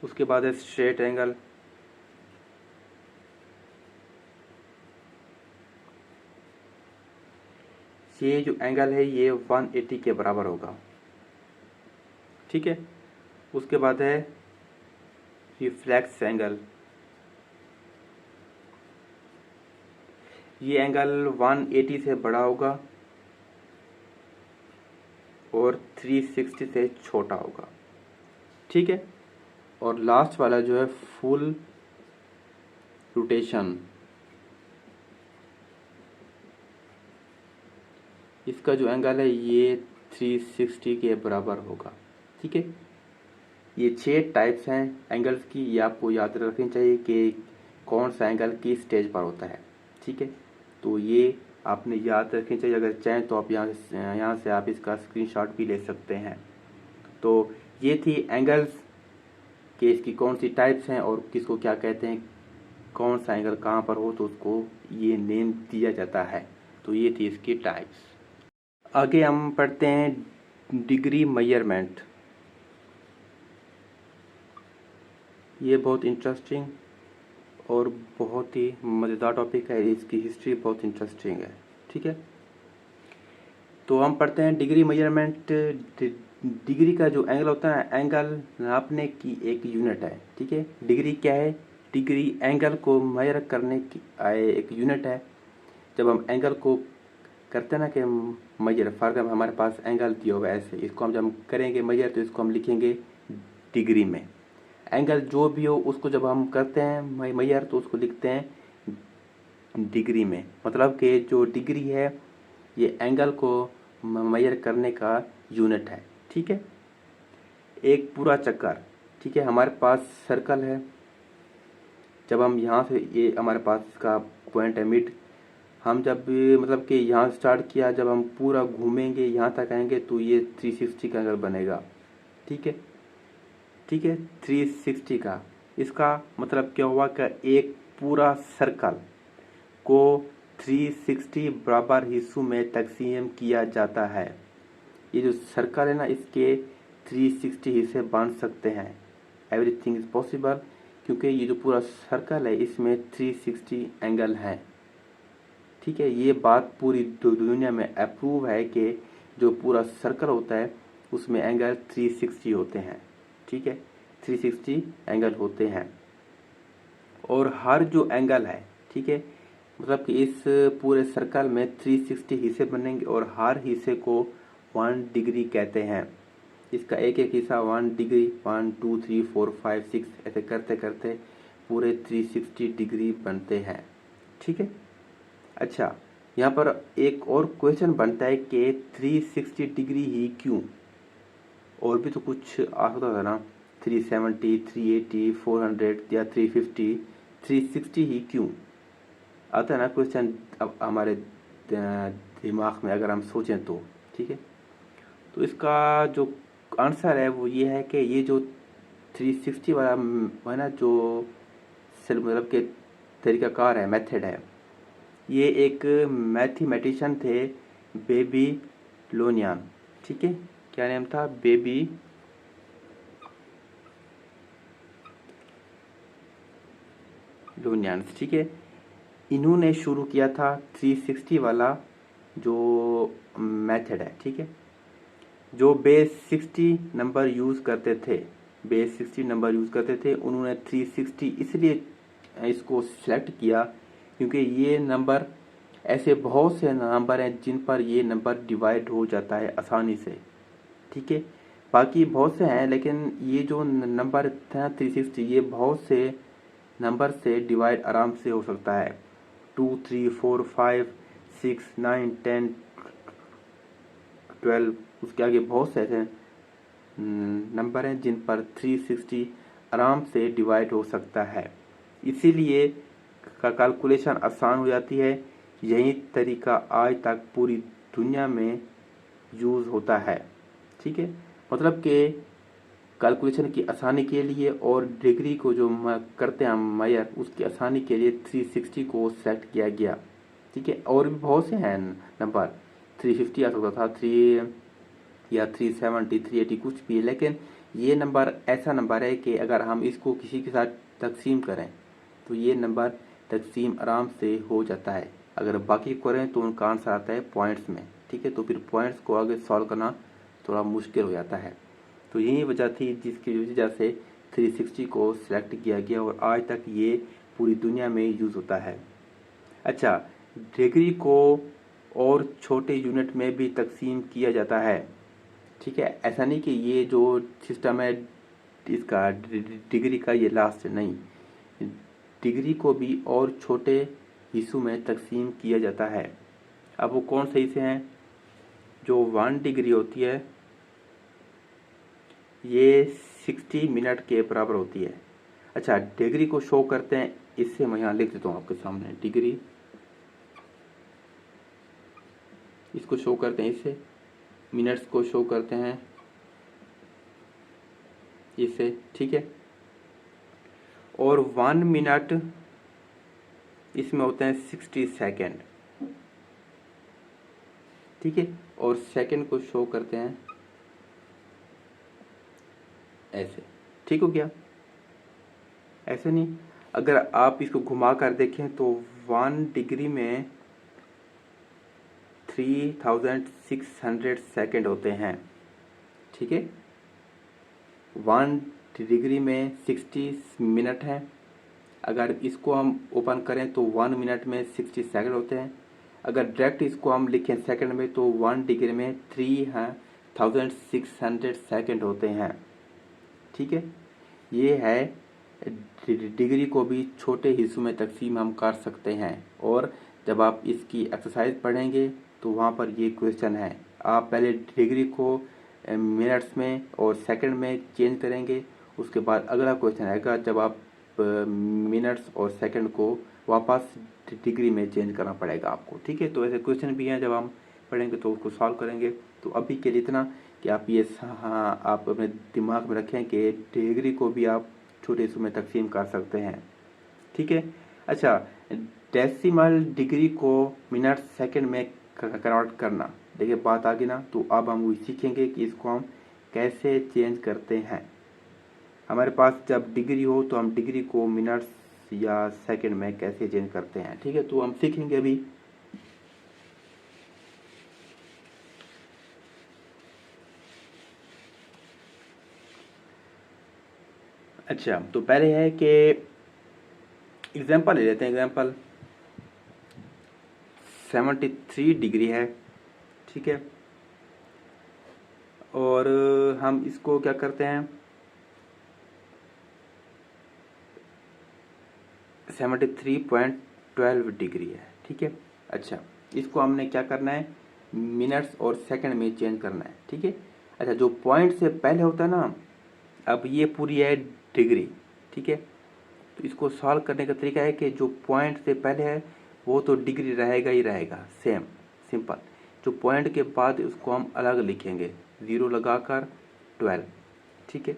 उसके बाद है स्ट्रेट एंगल। ये जो एंगल है ये 180 के बराबर होगा, ठीक है। उसके बाद है रिफ्लेक्स एंगल। ये एंगल 180 से बड़ा होगा और 360 से छोटा होगा, ठीक है। और लास्ट वाला जो है फुल रोटेशन, इसका जो एंगल है ये 360 के बराबर होगा, ठीक है। ये 6 टाइप्स हैं एंगल्स की, ये आपको याद रखनी चाहिए कि कौन सा एंगल किस स्टेज पर होता है, ठीक है। तो ये आपने याद रखनी चाहिए। अगर चाहें तो आप यहाँ से आप इसका स्क्रीनशॉट भी ले सकते हैं। तो ये थी एंगल्स कि इसकी कौन सी टाइप्स हैं और किसको क्या कहते हैं, कौन सा एंगल कहाँ पर हो तो उसको ये नेम दिया जाता है। तो ये थी इसकी टाइप्स। आगे हम पढ़ते हैं डिग्री मेजरमेंट। ये बहुत इंटरेस्टिंग और बहुत ही मज़ेदार टॉपिक है। इसकी हिस्ट्री बहुत इंटरेस्टिंग है, ठीक है। तो हम पढ़ते हैं डिग्री मेजरमेंट। डिग्री का जो एंगल होता है, एंगल नापने की एक यूनिट है, ठीक है। डिग्री क्या है? डिग्री एंगल को मेजर करने की एक यूनिट है। जब हम एंगल को करते हैं ना कि मेजर, फॉर एग्जाम्पल हमारे पास एंगल दिया हुआ है ऐसे, इसको हम जब करेंगे मेजर तो इसको हम लिखेंगे डिग्री में। एंगल जो भी हो उसको जब हम करते हैं मेजर तो उसको लिखते हैं डिग्री में। मतलब कि जो डिग्री है ये एंगल को मेजर करने का यूनिट है, ठीक है। एक पूरा चक्कर, ठीक है। हमारे पास सर्कल है, जब हम यहाँ से, ये हमारे पास इसका पॉइंट है मिड, हम जब मतलब कि यहाँ स्टार्ट किया, जब हम पूरा घूमेंगे यहाँ तक आएंगे तो ये 360 का एंगल बनेगा, ठीक है, ठीक है। 360 का, इसका मतलब क्या हुआ कि एक पूरा सर्कल को 360 बराबर हिस्सों में तकसीम किया जाता है। ये जो सर्कल है ना, इसके 360 हिस्से बन सकते हैं। एवरीथिंग इज पॉसिबल, क्योंकि ये जो पूरा सर्कल है इसमें 360 एंगल हैं, ठीक है। ये बात पूरी दुनिया में अप्रूव है कि जो पूरा सर्कल होता है उसमें एंगल 360 होते हैं, ठीक है। 360 एंगल होते हैं और हर जो एंगल है, ठीक है, मतलब कि इस पूरे सर्कल में 360 हिस्से बनेंगे और हर हिस्से को 1 डिग्री कहते हैं। इसका एक एक हिस्सा 1 डिग्री, 1 2 3 4 5 6 ऐसे करते करते पूरे 360 डिग्री बनते हैं, ठीक है। अच्छा, यहाँ पर एक और क्वेश्चन बनता है कि 360 डिग्री ही क्यों? और भी तो कुछ आ सकता था ना, 370, 380, 400 या 350, 360 ही क्यों आता है ना क्वेश्चन अब हमारे दिमाग में, अगर हम सोचें तो, ठीक है। तो इसका जो आंसर है वो ये है कि ये जो 360 वाला है ना, जो मतलब के तरीकाकार है, मेथड है, ये एक मैथमेटिशियन थे, बेबी लोनियन, ठीक है। क्या नाम था? बेबी लोनियन, ठीक है। इन्होंने शुरू किया था 360 वाला जो मेथड है, ठीक है। जो बेस 60 नंबर यूज़ करते थे, बेस 60 नंबर यूज़ करते थे, उन्होंने 360 इसलिए इसको सिलेक्ट किया क्योंकि ये नंबर, ऐसे बहुत से नंबर हैं जिन पर ये नंबर डिवाइड हो जाता है आसानी से, ठीक है। बाकी बहुत से हैं लेकिन ये जो नंबर था 360, ये बहुत से नंबर से डिवाइड आराम से हो सकता है। 2 3 4 5 6 9 10 12, उसके आगे बहुत से ऐसे नंबर हैं जिन पर 360 आराम से डिवाइड हो सकता है। इसीलिए का कैलकुलेशन आसान हो जाती है। यही तरीका आज तक पूरी दुनिया में यूज़ होता है, ठीक है। मतलब कि कैलकुलेशन की आसानी के लिए और डिग्री को जो करते हैं हम मेजर, उसकी आसानी के लिए 360 को सेलेक्ट किया गया, ठीक है। और भी बहुत से हैं नंबर, 350 आ सकता था, 3 या 370, 380 कुछ भी, लेकिन ये नंबर ऐसा नंबर है कि अगर हम इसको किसी के साथ तकसीम करें तो ये नंबर तकसीम आराम से हो जाता है। अगर बाकी करें तो उनका आंसर आता है पॉइंट्स में, ठीक है। तो फिर पॉइंट्स को आगे सॉल्व करना थोड़ा मुश्किल हो जाता है। तो यही वजह थी जिसकी वजह से 360 को सिलेक्ट किया गया और आज तक ये पूरी दुनिया में यूज़ होता है। अच्छा, डिग्री को और छोटे यूनिट में भी तकसीम किया जाता है, ठीक है। ऐसा नहीं कि ये जो सिस्टम है इसका डिग्री का ये लास्ट है, नहीं। डिग्री को भी और छोटे हिस्सों में तकसीम किया जाता है। अब वो कौन से हिस्से हैं? जो 1 डिग्री होती है ये 60 मिनट के बराबर होती है। अच्छा, डिग्री को शो करते हैं, इससे मैं यहाँ लिख देता हूँ आपके सामने। डिग्री इसको शो करते हैं इससे, मिनट्स को शो करते हैं इससे, ठीक है। और 1 मिनट इसमें होते हैं 60 सेकेंड, ठीक है। और सेकेंड को शो करते हैं ऐसे, ठीक हो गया। ऐसे नहीं, अगर आप इसको घुमा कर देखें तो 1 डिग्री में 3600 सेकेंड होते हैं, ठीक है। 1 डिग्री में 60 मिनट है। अगर इसको हम ओपन करें तो 1 मिनट में 60 सेकंड होते हैं। अगर डायरेक्ट इसको हम लिखें सेकंड में तो 1 डिग्री में 3600 सेकंड होते हैं, ठीक है। ये है डिग्री को भी छोटे हिस्सों में तकसीम हम कर सकते हैं। और जब आप इसकी एक्सरसाइज पढ़ेंगे तो वहाँ पर ये क्वेश्चन है। आप पहले डिग्री को मिनट्स में और सेकंड में चेंज करेंगे, उसके बाद अगला क्वेश्चन आएगा जब आप मिनट्स और सेकंड को वापस डिग्री में चेंज करना पड़ेगा आपको, ठीक है। तो ऐसे क्वेश्चन भी हैं, जब हम पढ़ेंगे तो उसको सॉल्व करेंगे। तो अभी के लिए इतना कि आप ये हाँ आप अपने दिमाग में रखें कि डिग्री को भी आप छोटे हिस्सों में तकसीम कर सकते हैं, ठीक है। अच्छा, डेसिमल डिग्री को मिनट सेकंड में कन्वर्ट करना, देखिए बात आ गई ना। तो अब हम वो सीखेंगे कि इसको हम कैसे चेंज करते हैं। हमारे पास जब डिग्री हो तो हम डिग्री को मिनट्स या सेकंड में कैसे चेंज करते हैं, ठीक है। तो हम सीखेंगे अभी। अच्छा, तो पहले है कि एग्जांपल ले लेते हैं। एग्जांपल 73 डिग्री है, ठीक है। और हम इसको क्या करते हैं, 73.12 डिग्री है, ठीक है। अच्छा, इसको हमने क्या करना है, मिनट्स और सेकंड में चेंज करना है, ठीक है। अच्छा, जो पॉइंट से पहले होता है ना, अब ये पूरी है डिग्री, ठीक है। तो इसको सॉल्व करने का तरीका है कि जो पॉइंट से पहले है वो तो डिग्री रहेगा ही रहेगा, सेम सिंपल। जो पॉइंट के बाद उसको हम अलग लिखेंगे, 0 लगाकर 12, ठीक है।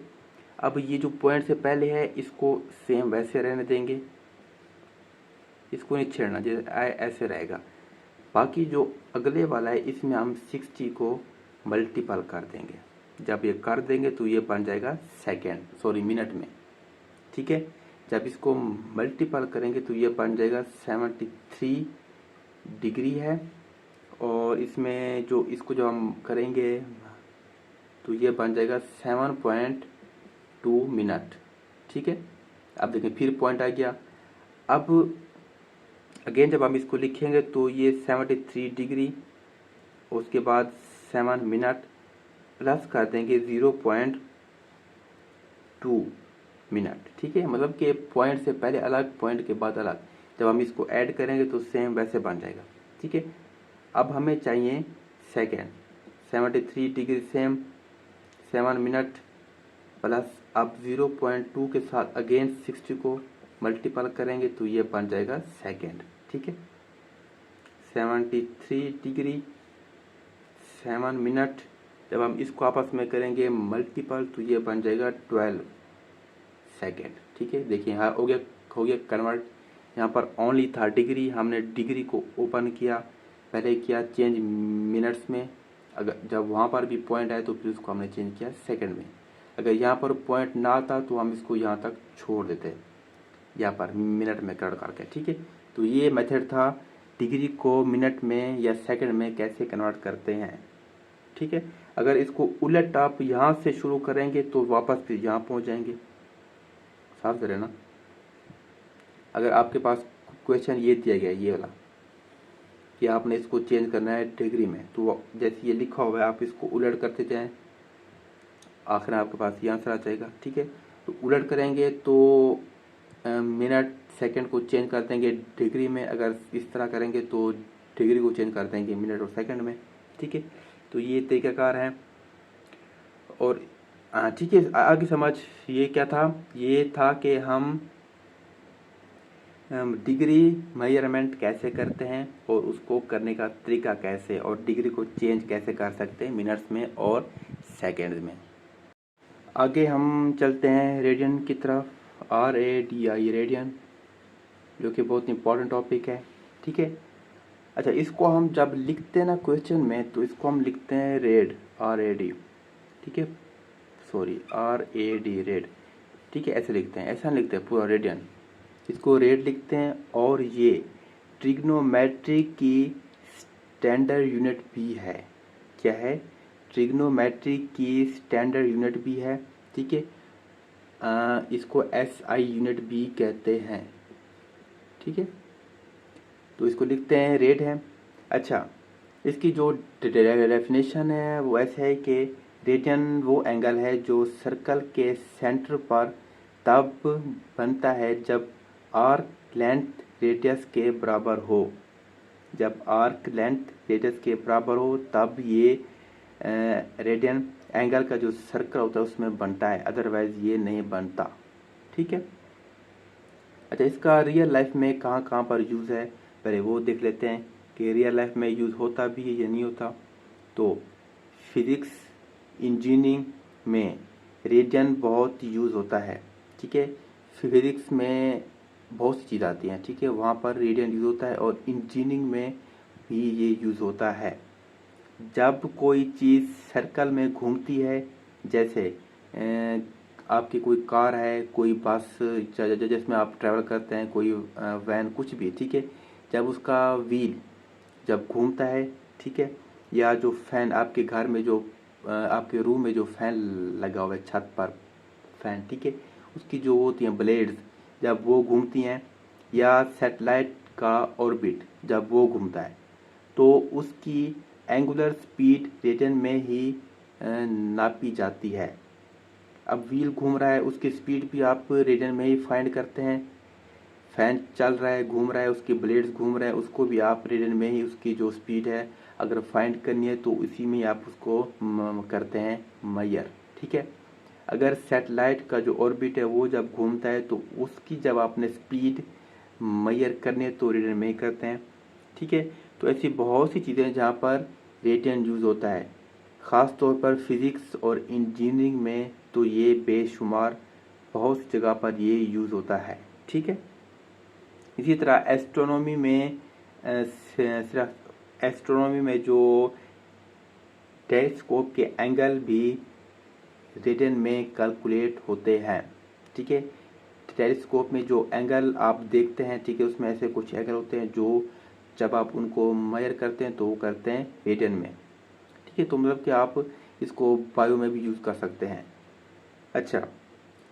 अब ये जो पॉइंट से पहले है इसको सेम वैसे रहने देंगे, इसको नहीं छेड़ना, जैसे ऐसे रहेगा। बाकी जो अगले वाला है इसमें हम 60 को मल्टीपल कर देंगे। जब ये कर देंगे तो ये बन जाएगा सेकेंड, सॉरी मिनट में, ठीक है। जब इसको मल्टीपल करेंगे तो ये बन जाएगा 73 डिग्री है। और इसमें जो इसको जो हम करेंगे तो ये बन जाएगा 7.2 मिनट, ठीक है। अब देखिए फिर पॉइंट आ गया। अब अगेन जब हम इसको लिखेंगे तो ये 73 डिग्री, उसके बाद 7 मिनट प्लस कर देंगे 0.2 मिनट, ठीक है। मतलब कि पॉइंट से पहले अलग, पॉइंट के बाद अलग। जब हम इसको ऐड करेंगे तो सेम वैसे बन जाएगा, ठीक है। अब हमें चाहिए second, 73 degree same, 7 minute plus अब 0.2 के साथ अगेन 60 को मल्टीपल करेंगे तो ये बन जाएगा सेकेंड, ठीक है। 73 डिग्री 7 मिनट, जब हम इसको आपस में करेंगे मल्टीपल तो ये बन जाएगा 12 सेकेंड, ठीक है। देखिए यहाँ हो गया कन्वर्ट। यहाँ पर ओनली था डिग्री, हमने डिग्री को ओपन किया, पहले किया चेंज मिनट्स में। अगर जब वहाँ पर भी पॉइंट आए तो फिर उसको हमने चेंज किया सेकंड में। अगर यहाँ पर पॉइंट ना आता तो हम इसको यहाँ तक छोड़ देते, यहाँ पर मिनट में कन्वर्ट करके। ठीक है, तो ये मेथड था डिग्री को मिनट में या सेकंड में कैसे कन्वर्ट करते हैं। ठीक है, अगर इसको उलट आप यहाँ से शुरू करेंगे तो वापस फिर यहाँ पहुँच जाएंगे। साफ करें ना, अगर आपके पास क्वेश्चन ये दिया गया ये वाला कि आपने इसको चेंज करना है डिग्री में, तो जैसे ये लिखा हुआ है आप इसको उलट करते जाएं, आखिर आपके पास ये आंसर आ जाएगा। ठीक है, तो उलट करेंगे तो मिनट सेकंड को चेंज कर देंगे डिग्री में, अगर इस तरह करेंगे तो डिग्री को चेंज कर देंगे मिनट और सेकंड में। ठीक है, तो ये तरीकाकार है। और ठीक है, आगे समझ ये क्या था, ये था कि हम डिग्री मेजरमेंट कैसे करते हैं और उसको करने का तरीका कैसे, और डिग्री को चेंज कैसे कर सकते हैं मिनट्स में और सेकंड्स में। आगे हम चलते हैं रेडियन की तरफ, RADI रेडियन, जो कि बहुत इंपॉर्टेंट टॉपिक है। ठीक है, अच्छा इसको हम जब लिखते हैं ना क्वेश्चन में, तो इसको हम लिखते हैं रेड, RAD। ठीक है, सॉरी RAD रेड। ठीक है, ऐसे लिखते हैं, ऐसा लिखते हैं पूरा रेडियन, इसको रेड लिखते हैं। और ये ट्रिग्नोमेट्री की स्टैंडर्ड यूनिट भी है। क्या है? ट्रिग्नोमेट्री की स्टैंडर्ड यूनिट भी है। ठीक है, इसको SI यूनिट भी कहते हैं। ठीक है, तो इसको लिखते हैं रेड है। अच्छा, इसकी जो डेफिनेशन है वो ऐसे है कि रेडियन वो एंगल है जो सर्कल के सेंटर पर तब बनता है जब आर्क लेंथ रेडियस के बराबर हो। जब आर्क लेंथ रेडियस के बराबर हो तब ये रेडियन एंगल का जो सर्कल होता है उसमें बनता है, अदरवाइज ये नहीं बनता। ठीक है, अच्छा इसका रियल लाइफ में कहाँ कहाँ पर यूज़ है, पहले वो देख लेते हैं कि रियल लाइफ में यूज़ होता भी है या नहीं होता। तो फिजिक्स इंजीनियरिंग में रेडियन बहुत यूज़ होता है। ठीक है, फिजिक्स में बहुत सी चीज़ आती हैं। ठीक है, वहाँ पर रेडियन यूज़ होता है, और इंजीनियरिंग में भी ये यूज़ होता है। जब कोई चीज़ सर्कल में घूमती है, जैसे आपकी कोई कार है, कोई बस जिसमें आप ट्रैवल करते हैं, कोई वैन, कुछ भी। ठीक है, जब उसका व्हील जब घूमता है, ठीक है, या जो फैन आपके घर में जो आपके रूम में जो फैन लगा हुआ है छत पर फैन, ठीक है, उसकी जो होती हैं ब्लेड्स जब वो घूमती हैं, या सैटेलाइट का ऑर्बिट जब वो घूमता है, तो उसकी एंगुलर स्पीड रेडियन में ही नापी जाती है। अब व्हील घूम रहा है, उसकी स्पीड भी आप रेडियन में ही फाइंड करते हैं। फैन चल रहा है, घूम रहा है, उसके ब्लेड्स घूम रहे हैं, उसको भी आप रेडियन में ही उसकी जो स्पीड है अगर फाइंड करनी है तो इसी में ही आप उसको करते हैं मेजर। ठीक है, अगर सैटेलाइट का जो ऑर्बिट है वो जब घूमता है तो उसकी जब आपने स्पीड मेजर करनी है तो रेडियन में ही करते हैं। ठीक है, तो ऐसी बहुत सी चीज़ें जहाँ पर रेडियन यूज़ होता है, ख़ास तौर पर फिज़िक्स और इंजीनियरिंग में तो ये बेशुमार बहुत सी जगह पर ये यूज़ होता है। ठीक है, इसी तरह एस्ट्रोनॉमी में सिर्फ एस्ट्रोनॉमी में जो टेलीस्कोप के एंगल भी रेडियन में कैलकुलेट होते हैं। ठीक है, टेलीस्कोप में जो एंगल आप देखते हैं, ठीक है, उसमें ऐसे कुछ एंगल होते हैं जो जब आप उनको मेजर करते हैं तो वो करते हैं रेडियन में। ठीक है, तो मतलब कि आप इसको बायो में भी यूज़ कर सकते हैं। अच्छा,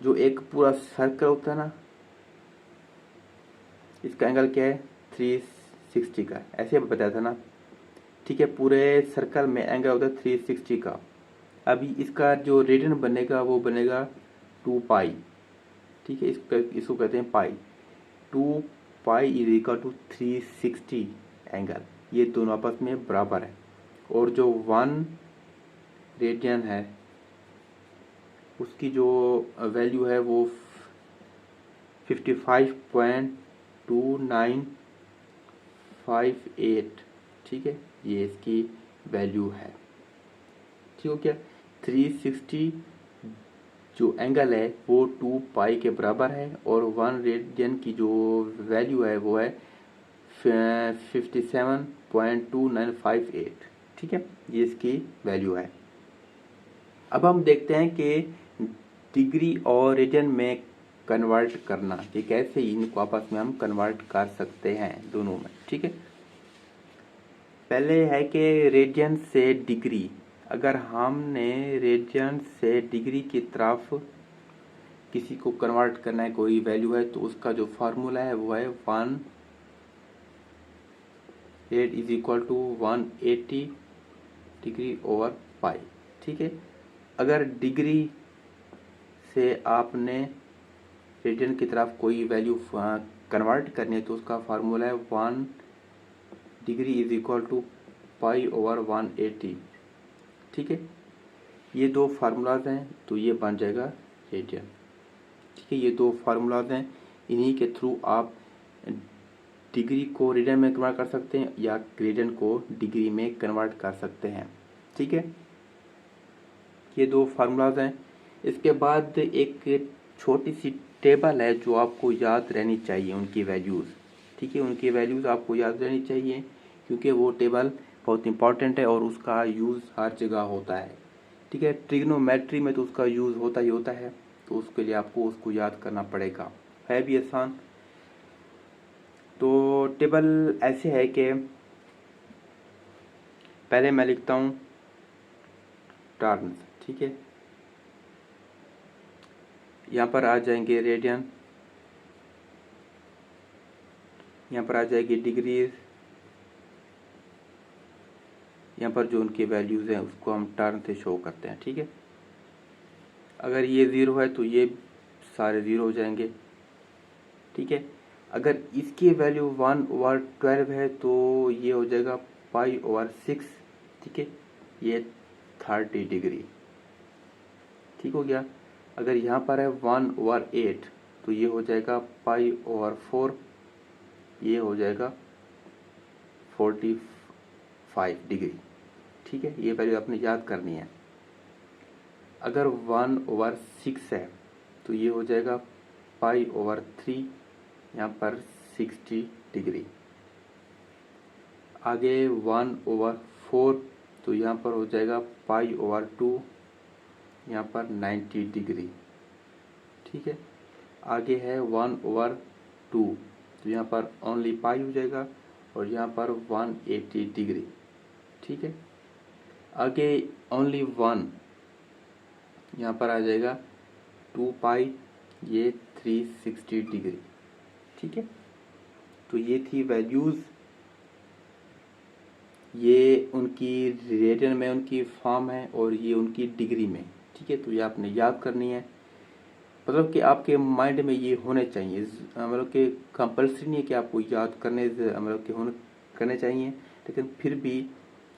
जो एक पूरा सर्कल होता है ना, इसका एंगल क्या है? 360 का, ऐसे बताया था ना। ठीक है, पूरे सर्कल में एंगल होता है 360 का। अभी इसका जो रेडियन बनेगा वो बनेगा 2 पाई। ठीक है, इसको कहते हैं pi. 2 pi is equal to 360 angle, ये दोनों आपस में बराबर है। और जो 1 रेडियन है उसकी जो वैल्यू है वो 55.2958। ठीक है, ये इसकी वैल्यू है। ठीक हो क्या? 360 जो एंगल है वो 2 पाई के बराबर है, और 1 रेडियन की जो वैल्यू है वो है 57.2958। ठीक है, ये इसकी वैल्यू है। अब हम देखते हैं कि डिग्री और रेडियन में कन्वर्ट करना, कि कैसे इनको आपस में हम कन्वर्ट कर सकते हैं दोनों में। ठीक है, पहले है कि रेडियन से डिग्री, अगर हमने रेडियन से डिग्री की तरफ किसी को कन्वर्ट करना है, कोई वैल्यू है, तो उसका जो फार्मूला है वो है 1/8 is equal to 180 degree over pi. ठीक है, अगर डिग्री से आपने रेडियन की तरफ कोई वैल्यू कन्वर्ट करनी है तो उसका फार्मूला है 1 degree is equal to pi over 180। ठीक है, ये दो फार्मूलाज हैं, तो ये बन जाएगा रेडियन। ठीक है, ये दो फार्मूलाज हैं, इन्हीं के थ्रू आप डिग्री को रेडियन में कन्वर्ट कर सकते हैं या रेडियन को डिग्री में कन्वर्ट कर सकते हैं। ठीक है, ये दो फार्मूलाज हैं। इसके बाद एक छोटी सी टेबल है जो आपको याद रहनी चाहिए, उनकी वैल्यूज़। ठीक है, उनकी वैल्यूज़ आपको याद रहनी चाहिए क्योंकि वो टेबल बहुत इंपॉर्टेंट है और उसका यूज़ हर जगह होता है। ठीक है, ट्रिग्नोमेट्री में तो उसका यूज़ होता ही होता है, तो उसके लिए आपको उसको याद करना पड़ेगा, है भी आसान। तो टेबल ऐसे है कि पहले मैं लिखता हूँ टर्म्स। ठीक है, यहाँ पर आ जाएंगे रेडियन, यहाँ पर आ जाएगी डिग्रीज, यहाँ पर जो उनके वैल्यूज़ हैं उसको हम टर्म से शो करते हैं। ठीक है, अगर ये 0 है तो ये सारे 0 हो जाएंगे। ठीक है, अगर इसकी वैल्यू 1/12 है तो ये हो जाएगा पाई ओवर 6। ठीक है, ये 30 डिग्री। ठीक हो गया, अगर यहाँ पर है 1/8 तो ये हो जाएगा पाई ओवर 4, ये हो जाएगा 45 डिग्री। ठीक है, ये वैल्यू आपने याद करनी है। अगर 1/6 है तो ये हो जाएगा पाई ओवर 3, यहाँ पर 60 डिग्री। आगे 1/4 तो यहाँ पर हो जाएगा पाई ओवर 2, यहाँ पर 90 डिग्री। ठीक है, आगे है 1/2 तो यहाँ पर ओनली पाई हो जाएगा और यहाँ पर 180 डिग्री। ठीक है, आगे ओनली 1 यहाँ पर आ जाएगा 2 पाई, ये 360 डिग्री। ठीक है, तो ये थी वैल्यूज़, ये उनकी रेडियन में उनकी फॉर्म है और ये उनकी डिग्री में। ठीक है, तो ये आपने याद करनी है, मतलब कि आपके माइंड में ये होने चाहिए, मतलब कि कंपल्सरी नहीं है कि आपको याद करने, मतलब कि होने करने चाहिए, लेकिन फिर भी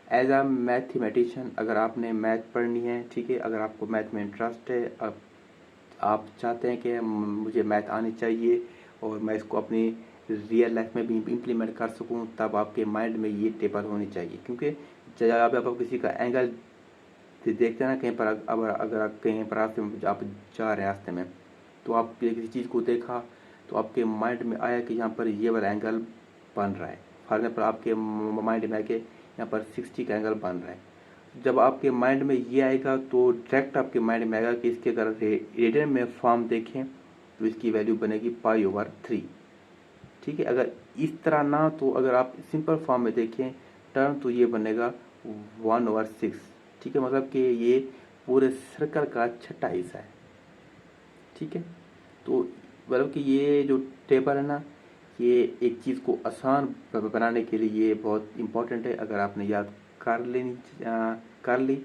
एज अ मैथमेटिशियन अगर आपने मैथ पढ़नी है, ठीक है, अगर आपको मैथ में इंटरेस्ट है, अब आप चाहते हैं कि मुझे मैथ आनी चाहिए और मैं इसको अपनी रियल लाइफ में भी इम्प्लीमेंट कर सकूं, तब आपके माइंड में ये टेबल होनी चाहिए। क्योंकि जब आप किसी का एंगल देखते हैं ना, कहीं पर अगर कहीं पर रास्ते में आप जा रहे हैं, रास्ते में तो आप किसी चीज़ को देखा तो आपके माइंड में आया कि यहाँ पर ये वाला एंगल बन रहा है, फॉर एग्जाम्पल आपके माइंड में आया कि यहाँ पर 60 का एंगल बन रहा है। जब आपके माइंड में ये आएगा तो डायरेक्ट आपके माइंड में आएगा कि इसके अगर रेडियन में फॉर्म देखें तो इसकी वैल्यू बनेगी पाई ओवर 3। ठीक है, अगर इस तरह ना तो अगर आप सिंपल फॉर्म में देखें टर्म तो ये बनेगा 1/6। ठीक है, मतलब कि ये पूरे सर्कल का छठा हिस्सा है। ठीक है, तो मतलब कि ये जो टेबल है ना, ये एक चीज़ को आसान बनाने के लिए ये बहुत इम्पोर्टेंट है। अगर आपने याद कर ली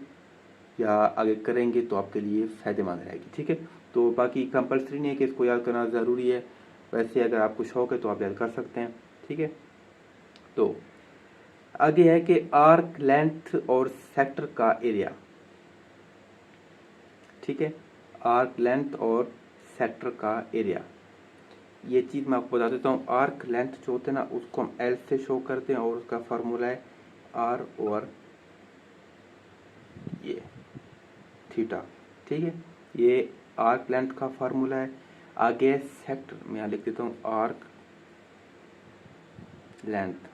या आगे करेंगे तो आपके लिए फ़ायदेमंद रहेगी। ठीक है, तो बाकी कंपल्सरी नहीं है कि इसको याद करना ज़रूरी है, वैसे अगर आपको शौक है तो आप याद कर सकते हैं। ठीक है, तो आगे है कि आर्क लेंथ और सेक्टर का एरिया। ठीक है, आर्क लेंथ और सेक्टर का एरिया, ये चीज़ मैं आपको बता देता हूँ। आर्क लेंथ जो होते हैं ना उसको हम एल से शो करते हैं और उसका फार्मूला है आर ओवर ये थीटा। ठीक है, ये आर्क लेंथ का फार्मूला है। आगे सेक्टर, मैं यहाँ लिख देता हूँ आर्क लेंथ।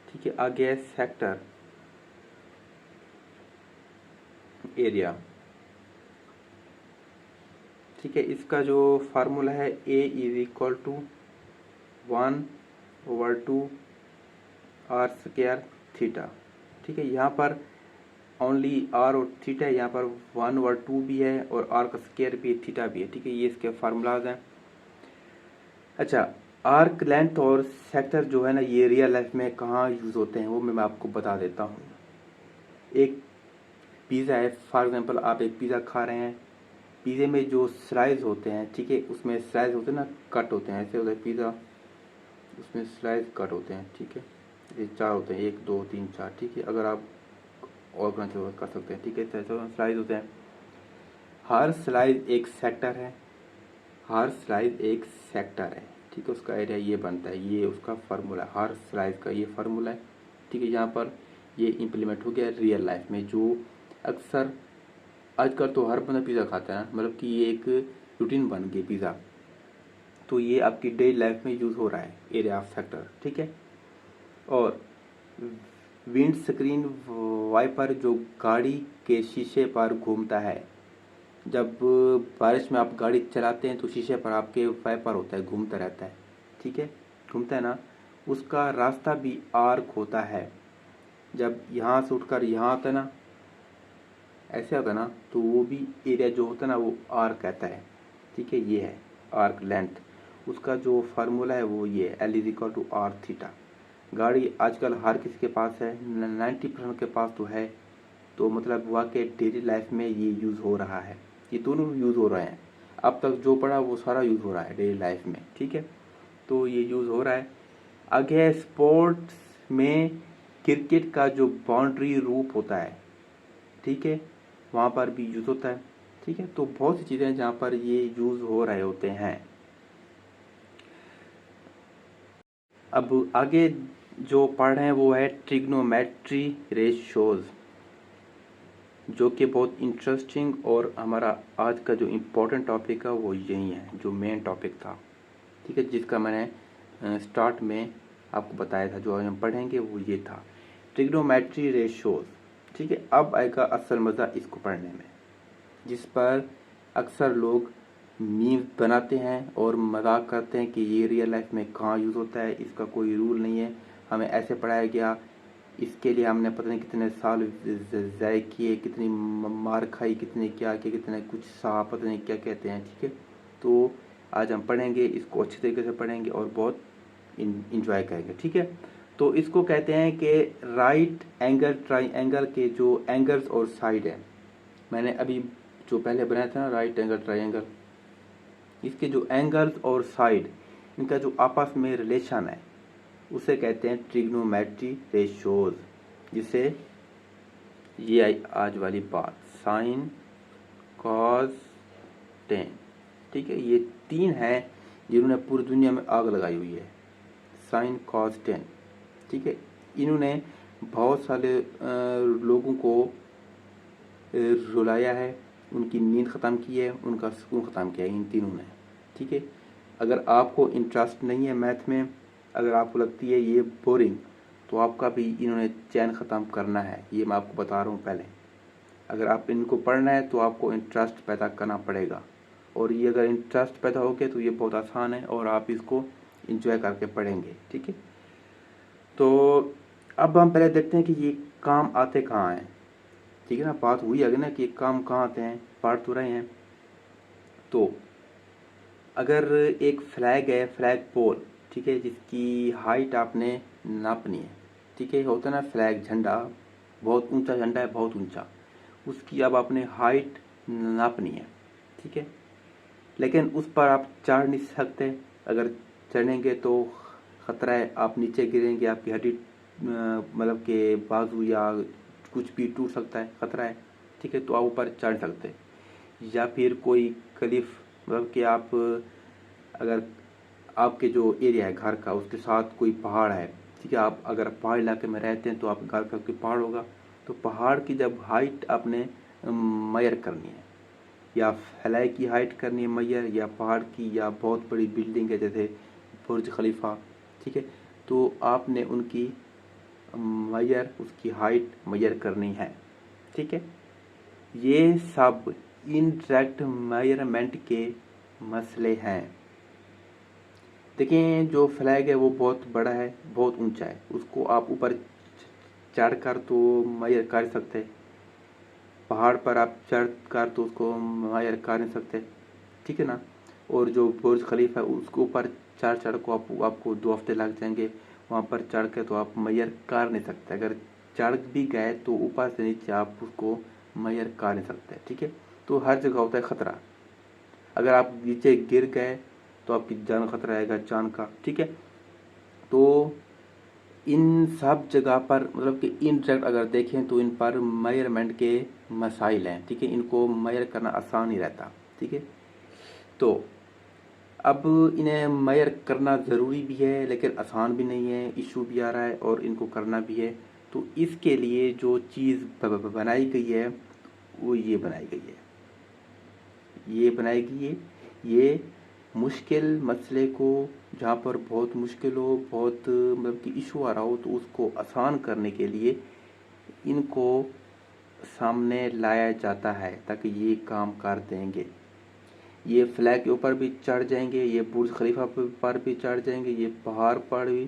ठीक है, आगे है सेक्टर एरिया। ठीक है। इसका जो फार्मूला है a is equal to 1/2 r square theta. ठीक है, यहाँ पर ओनली आर और थीटा है, यहाँ पर 1/2 भी है और आर का स्क्वायर भी है, थीटा भी है। ठीक है, ये इसके फार्मूलाज हैं। अच्छा, आर्क लेंथ और सेक्टर जो है ना, ये रियल लाइफ में कहाँ यूज़ होते हैं वो मैं आपको बता देता हूँ। एक पिज़्ज़ा है, फॉर एग्जांपल आप एक पिज़्ज़ा खा रहे हैं, पिज़्ज़े में जो स्लाइस होते हैं, ठीक है, उसमें स्लाइस होते हैं ना, कट होते हैं, ऐसे होता है पिज़्ज़ा, उसमें स्लाइस कट होते हैं। ठीक है, ये 4 होते हैं, 1 2 3 4। ठीक है, अगर आप और करना चाहो कर सकते हैं। ठीक है, तो स्लाइस होते हैं। हर स्लाइस एक सेक्टर है, हर स्लाइस एक सेक्टर है। ठीक है, उसका एरिया ये बनता है, ये उसका फार्मूला है, हर स्लाइस का ये फार्मूला है। ठीक है, यहाँ पर ये इम्प्लीमेंट हो गया रियल लाइफ में, जो अक्सर आजकल तो हर बंदा पिज़्ज़ा खाता है ना, मतलब कि ये एक रूटीन बन गई पिज़्ज़ा, तो ये आपकी डेली लाइफ में यूज़ हो रहा है, एरिया ऑफ सेक्टर। ठीक है, और विंड स्क्रीन वाइपर जो गाड़ी के शीशे पर घूमता है, जब बारिश में आप गाड़ी चलाते हैं तो शीशे पर आपके वाइपर होता है, घूमता रहता है। ठीक है, घूमता है ना, उसका रास्ता भी आर्क होता है। जब यहाँ से उठकर यहाँ आता है ना, ऐसे होता है ना, तो वो भी एरिया जो होता है ना, वो आर्क कहता है। ठीक है, ये है आर्क लेंथ, उसका जो फार्मूला है वो ये l is equal to r theta. गाड़ी आजकल हर किसी के पास है, 90% के पास तो है, तो मतलब हुआ कि डेली लाइफ में ये यूज़ हो रहा है, ये दोनों यूज़ हो रहे हैं। अब तक जो पढ़ा वो सारा यूज़ हो रहा है डेली लाइफ में। ठीक है, तो ये यूज़ हो रहा है। आगे स्पोर्ट्स में क्रिकेट का जो बाउंड्री रूप होता है, ठीक है, वहाँ पर भी यूज़ होता है। ठीक है, तो बहुत सी चीज़ें हैं जहाँ पर ये यूज़ हो रहे होते हैं। अब आगे जो पढ़ रहे हैं वो है ट्रिग्नोमेट्री रेशियोज, जो कि बहुत इंटरेस्टिंग, और हमारा आज का जो इम्पोर्टेंट टॉपिक है वो यही है, जो मेन टॉपिक था। ठीक है, जिसका मैंने स्टार्ट में आपको बताया था, जो आज हम पढ़ेंगे वो ये था, ट्रिग्नोमेट्री रेशियोज। ठीक है, अब आएगा असल मज़ा इसको पढ़ने में, जिस पर अक्सर लोग मीम बनाते हैं और मजाक करते हैं कि ये रियल लाइफ में कहाँ यूज़ होता है, इसका कोई रूल नहीं है, हमें ऐसे पढ़ाया गया, इसके लिए हमने पता नहीं कितने साल ज़ाय किए, कितनी मार खाई, कितने क्या किए, कितने कुछ सहा, पता नहीं क्या कहते हैं। ठीक है, तो आज हम पढ़ेंगे इसको, अच्छे तरीके से पढ़ेंगे और बहुत इंजॉय करेंगे। ठीक है, तो इसको कहते हैं कि राइट एंगल ट्राइंगल के जो एंगल्स और साइड है, मैंने अभी जो पहले बनाया था ना राइट एंगल ट्राइंगल, इसके जो एंगल्स और साइड, इनका जो आपस में रिलेशन है उसे कहते हैं ट्रिग्नोमेट्री रेशियोज। जिसे ये आई आज वाली बात, साइन कॉस टेन। ठीक है, ये 3 हैं जिन्होंने पूरी दुनिया में आग लगाई हुई है, साइन कॉस टेन। ठीक है, इन्होंने बहुत सारे लोगों को रुलाया है, उनकी नींद ख़त्म की है, उनका सुकून ख़त्म किया है इन तीनों ने। ठीक है, अगर आपको इंटरेस्ट नहीं है मैथ में, अगर आपको लगती है ये बोरिंग, तो आपका भी इन्होंने चैन ख़त्म करना है, ये मैं आपको बता रहा हूँ पहले। अगर आप इनको पढ़ना है तो आपको इंटरेस्ट पैदा करना पड़ेगा, और ये अगर इंटरेस्ट पैदा हो गया तो ये बहुत आसान है और आप इसको इंजॉय करके पढ़ेंगे। ठीक है, तो अब हम पहले देखते हैं कि ये काम आते कहाँ हैं। ठीक है ना, बात हुई आगे ना कि काम कहाँ आते हैं, पढ़ तो रहे हैं। तो अगर एक फ्लैग है, फ्लैग पोल, ठीक है, जिसकी हाइट आपने नापनी है। ठीक है, होता है ना फ्लैग, झंडा, बहुत ऊंचा झंडा है, बहुत ऊंचा, उसकी अब आपने हाइट नापनी है। ठीक है, लेकिन उस पर आप चढ़ नहीं सकते, अगर चढ़ेंगे तो खतरा है, आप नीचे गिरेंगे, आपकी हड्डी मतलब के बाजू या कुछ भी टूट सकता है, खतरा है। ठीक है, तो आप ऊपर चढ़ सकते, या फिर कोई क्लिफ, मतलब कि आप अगर आपके जो एरिया है घर का उसके साथ कोई पहाड़ है, ठीक है, आप अगर पहाड़ इलाके में रहते हैं तो आप घर का कोई पहाड़ होगा, तो पहाड़ की जब हाइट आपने मेजर करनी है, या फलाई की हाइट करनी है मेजर, या पहाड़ की, या बहुत बड़ी बिल्डिंग है जैसे बुर्ज खलीफा, ठीक है, तो आपने उनकी मेजर, उसकी हाइट मेजर करनी है। ठीक है, ये सब इनडायरेक्ट मेजरमेंट के मसले हैं। देखें जो फ्लैग है वो बहुत बड़ा है, बहुत ऊंचा है, उसको आप ऊपर चढ़कर तो मेजर कर सकते हैं, पहाड़ पर आप चढ़ कर तो उसको मेजर कर नहीं सकते, ठीक है ना। और जो बुर्ज खलीफा है उसके ऊपर चढ़ को आपको 2 हफ्ते लग जाएंगे, वहाँ पर चढ़ के तो आप मेजर कर नहीं सकते। अगर चढ़ भी गए तो ऊपर से नीचे आप उसको मेजर कर नहीं सकते, ठीक है। तो हर जगह होता है खतरा, अगर आप नीचे गिर गए तो आपकी जान खतरा रहेगा जान का, ठीक है। तो इन सब जगह पर मतलब कि इनडायरेक्ट अगर देखें तो इन पर मेजरमेंट के मसाइल हैं, ठीक है, इनको मेजर करना आसान ही रहता, ठीक है। तो अब इन्हें मेजर करना ज़रूरी भी है लेकिन आसान भी नहीं है, इशू भी आ रहा है और इनको करना भी है। तो इसके लिए जो चीज़ बनाई गई है वो ये बनाई गई है, ये बनाई गई है, ये मुश्किल मसले को, जहाँ पर बहुत मुश्किल हो, बहुत मतलब कि इशू आ रहा हो, तो उसको आसान करने के लिए इनको सामने लाया जाता है ताकि ये काम कर देंगे। ये फ्लैग के ऊपर भी चढ़ जाएंगे, ये बुर्ज खलीफा पर भी चढ़ जाएंगे, ये पहाड़ पर भी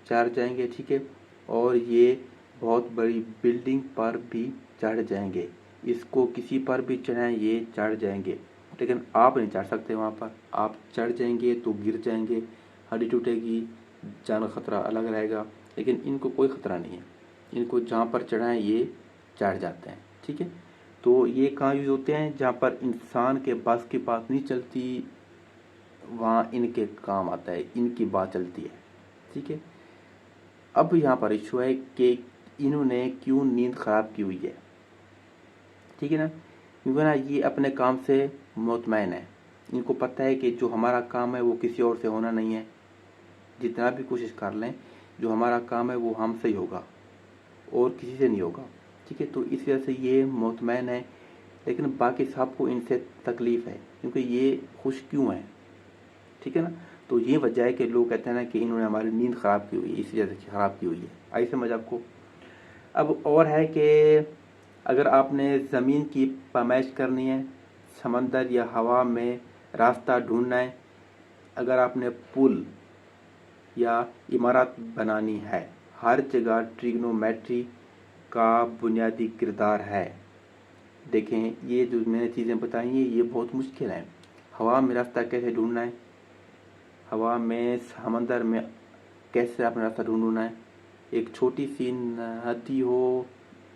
चढ़ जाएंगे, ठीक है। और ये बहुत बड़ी बिल्डिंग पर भी चढ़ जाएंगे, इसको किसी पर भी चढ़ाएं ये चढ़ जाएंगे, लेकिन आप नहीं चढ़ सकते वहाँ पर। आप चढ़ जाएंगे तो गिर जाएंगे, हड्डी टूटेगी, जान खतरा अलग रहेगा। लेकिन इनको कोई खतरा नहीं है, इनको जहाँ पर चढ़ाएं ये चढ़ जाते हैं, ठीक है। तो ये कहाँ यूज़ होते हैं, जहाँ पर इंसान के बस की बात नहीं चलती, वहाँ इनके काम आता है, इनकी बात चलती है, ठीक है। अब यहाँ पर इशू है कि इन्होंने क्यों नींद खराब की हुई है, ठीक है ना। क्योंकि ना ये अपने काम से मुतमैन है, इनको पता है कि जो हमारा काम है वो किसी और से होना नहीं है, जितना भी कोशिश कर लें जो हमारा काम है वो हमसे ही होगा और किसी से नहीं होगा, ठीक है। तो इस वजह से ये मुतमैन है, लेकिन बाकी सबको इनसे तकलीफ है क्योंकि ये खुश क्यों है, ठीक है ना। तो ये वजह है कि लोग कहते हैं ना कि इन्होंने हमारी नींद खराब की हुई है, इस वजह से खराब की हुई है। आई समझ आपको। अब और है कि अगर आपने ज़मीन की पैमाइश करनी है, समंदर या हवा में रास्ता ढूंढना है, अगर आपने पुल या इमारत बनानी है, हर जगह ट्रिग्नोमेट्री का बुनियादी किरदार है। देखें ये जो मैंने चीज़ें बताई हैं ये बहुत मुश्किल है। हवा में रास्ता कैसे ढूंढना है, हवा में समंदर में कैसे अपना रास्ता ढूंढना है, एक छोटी सी नदी हो,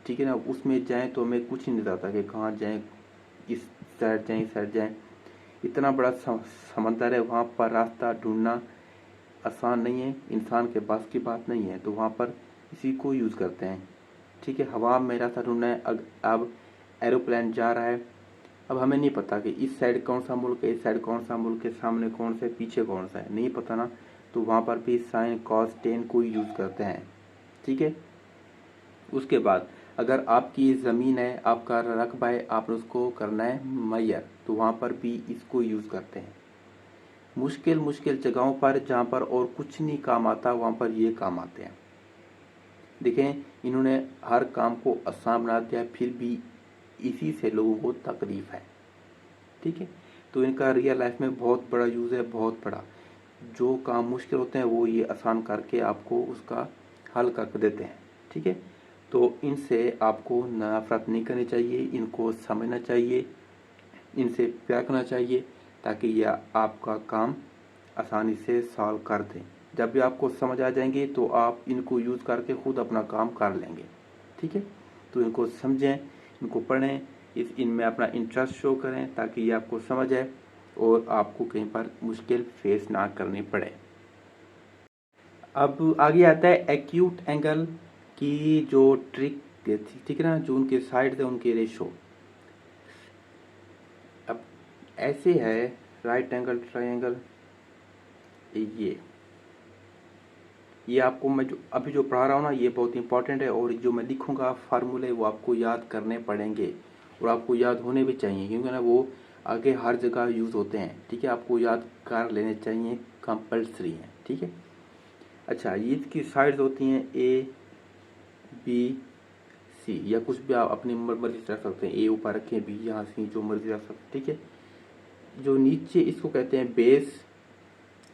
ठीक है ना, उसमें जाएं तो हमें कुछ नहीं आता कि कहाँ जाएं, इस साइड जाएं इस साइड जाएं। इतना बड़ा समंदर है, वहाँ पर रास्ता ढूंढना आसान नहीं है, इंसान के बस की बात नहीं है, तो वहाँ पर इसी को यूज़ करते हैं, ठीक है। हवा में रास्ता ढूंढना है, अब एरोप्लेन जा रहा है, अब हमें नहीं पता कि इस साइड कौन सा मुल्क है, इस साइड कौन सा मुल्क है, सामने कौन सा है, पीछे कौन सा है, नहीं पता ना, तो वहाँ पर भी साइन कॉस टेन को यूज़ करते हैं, ठीक है। उसके बाद अगर आपकी ज़मीन है, आपका रकबा है, आपने उसको करना है मैयर, तो वहाँ पर भी इसको यूज़ करते हैं। मुश्किल मुश्किल जगहों पर जहाँ पर और कुछ नहीं काम आता वहाँ पर ये काम आते हैं। देखें इन्होंने हर काम को आसान बना दिया, फिर भी इसी से लोगों को तकलीफ है, ठीक है। तो इनका रियल लाइफ में बहुत बड़ा यूज़ है, बहुत बड़ा। जो काम मुश्किल होते हैं वो ये आसान करके आपको उसका हल कर देते हैं, ठीक है। तो इनसे आपको नफरत नहीं करनी चाहिए, इनको समझना चाहिए, इनसे प्यार करना चाहिए, ताकि यह आपका काम आसानी से सॉल्व कर दें। जब भी आपको समझ आ जाएंगे तो आप इनको यूज़ करके खुद अपना काम कर लेंगे, ठीक है। तो इनको समझें, इनको पढ़ें, इनमें अपना इंटरेस्ट शो करें ताकि ये आपको समझ आए और आपको कहीं पर मुश्किल फेस ना करनी पड़े। अब आगे आता है एक्यूट एंगल की जो ट्रिक, ठीक है ना, जो उनके साइड है उनके रेशो। अब ऐसे है राइट एंगल ट्रायंगल, ये आपको मैं जो अभी जो पढ़ा रहा हूँ ना ये बहुत इंपॉर्टेंट है, और जो मैं लिखूंगा फार्मूले वो आपको याद करने पड़ेंगे और आपको याद होने भी चाहिए, क्योंकि ना वो आगे हर जगह यूज़ होते हैं, ठीक है। आपको याद कर लेने चाहिए, कंपल्सरी हैं, ठीक है। अच्छा, ये इसकी साइड्स होती हैं A B सी, या कुछ भी आप अपनी मर्जी से रख सकते हैं, ए ऊपर रखें, बी यहाँ सी, जो मर्जी रख सकते हैं, ठीक है। जो नीचे इसको कहते हैं बेस,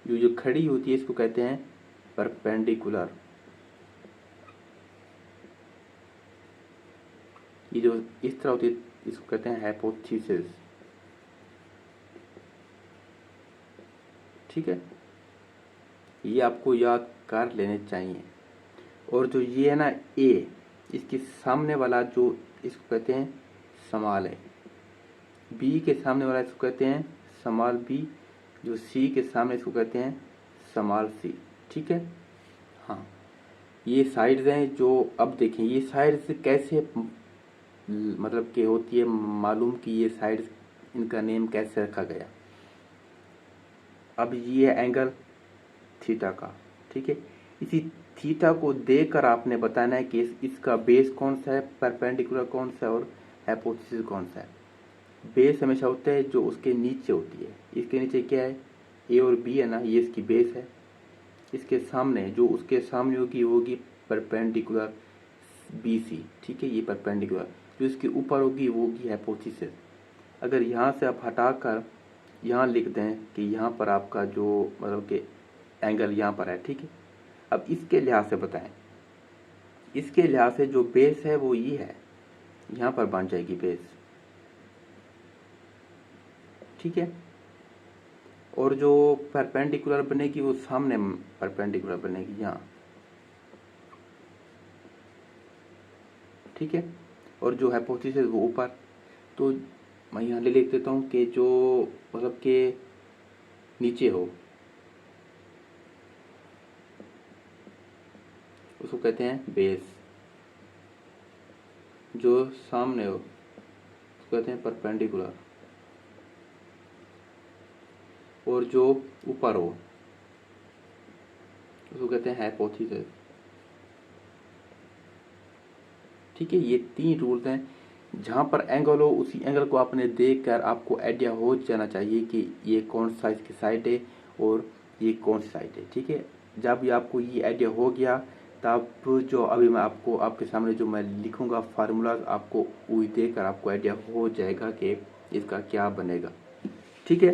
जो खड़ी होती है इसको कहते हैं परपेंडिकुलर। ये जो इस तरह होती है इसको कहते हैं हाइपोथेसिस, ठीक है। ये आपको याद कर लेने चाहिए। और जो ये है ना ए, इसके सामने वाला जो इसको कहते हैं स्मॉल है, बी के सामने वाला इसको कहते हैं स्मॉल बी, जो सी के सामने इसको कहते हैं स्मॉल सी, ठीक है। हाँ, ये साइड्स हैं जो, अब देखें ये साइड्स कैसे मतलब कि होती है, मालूम कि ये साइड्स इनका नेम कैसे रखा गया। अब ये एंगल थीटा का, ठीक है। इसी थीटा को देखकर आपने बताना है कि इसका बेस कौन सा है, परपेंडिकुलर कौन सा है और हाइपोथेसिस कौन सा है। बेस हमेशा होता है जो उसके नीचे होती है, इसके नीचे क्या है, ए और बी है ना, ये इसकी बेस है। इसके सामने जो उसके सामने होगी वो होगी परपेंडिकुलर बी सी, ठीक है, ये परपेंडिकुलर। जो इसके ऊपर होगी वो होगी हाइपोथेसिस। अगर यहाँ से आप हटाकर यहाँ लिख दें कि यहाँ पर आपका जो मतलब कि एंगल यहाँ पर है, ठीक है। अब इसके लिहाज से बताएं, इसके लिहाज से जो बेस है वो ये है, यहाँ पर बन जाएगी बेस, ठीक है। और जो परपेंडिकुलर बनेगी वो सामने परपेंडिकुलर बनेगी यहाँ, ठीक है। और जो हाइपोथेसिस वो ऊपर। तो मैं यहाँ ले लिख देता हूँ कि जो मतलब के नीचे हो उसको कहते हैं बेस, जो सामने हो उसको कहते हैं परपेंडिकुलर, और जो ऊपर हो उसको कहते हैं हाइपोथेसिस, ठीक है। ये 3 रूल्स हैं। जहाँ पर एंगल हो उसी एंगल को आपने देखकर आपको आइडिया हो जाना चाहिए कि ये कौन सा इसकी साइड है और ये कौन सी साइड है, ठीक है। जब ये आपको ये आइडिया हो गया तब जो अभी मैं आपको आपके सामने जो मैं लिखूंगा फार्मूलाज, आपको वही देखकर आपको आइडिया हो जाएगा कि इसका क्या बनेगा, ठीक है।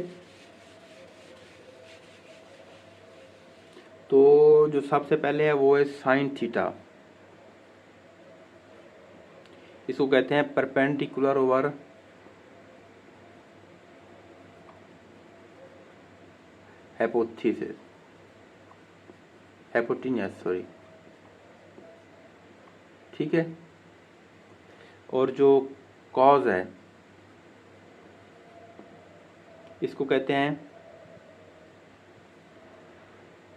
तो जो सबसे पहले है वो है साइन थीटा, इसको कहते हैं perpendicular over hypothesis, hypotenuse sorry, ठीक है। और जो कॉज है इसको कहते हैं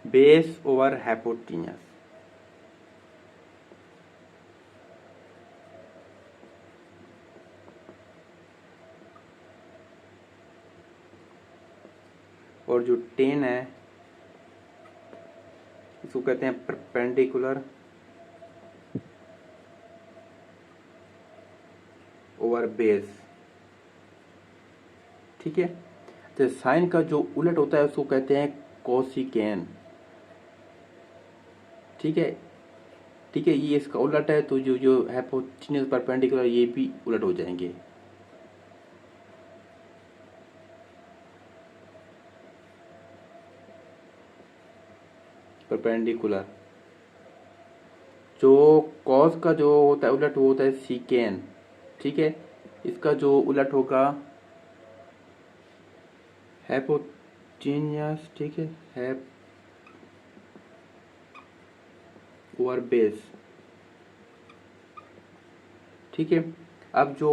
बेस ओवर हाइपोटेन्यूस, और जो टेन है इसको कहते हैं परपेंडिकुलर ओवर बेस, ठीक है। तो साइन का जो उलट होता है उसको कहते हैं कोसिकेन, ठीक है, ठीक है। ये इसका उलट है, तो जो जो हाइपोटेन्यूस परपेंडिकुलर ये भी उलट हो जाएंगे, परपेंडिकुलर। जो कॉस का जो होता है उलट वो होता है सीकेन, ठीक है। इसका जो उलट होगा हाइपोटेन्यूस, ठीक है, हैप ओवर बेस, ठीक है। अब जो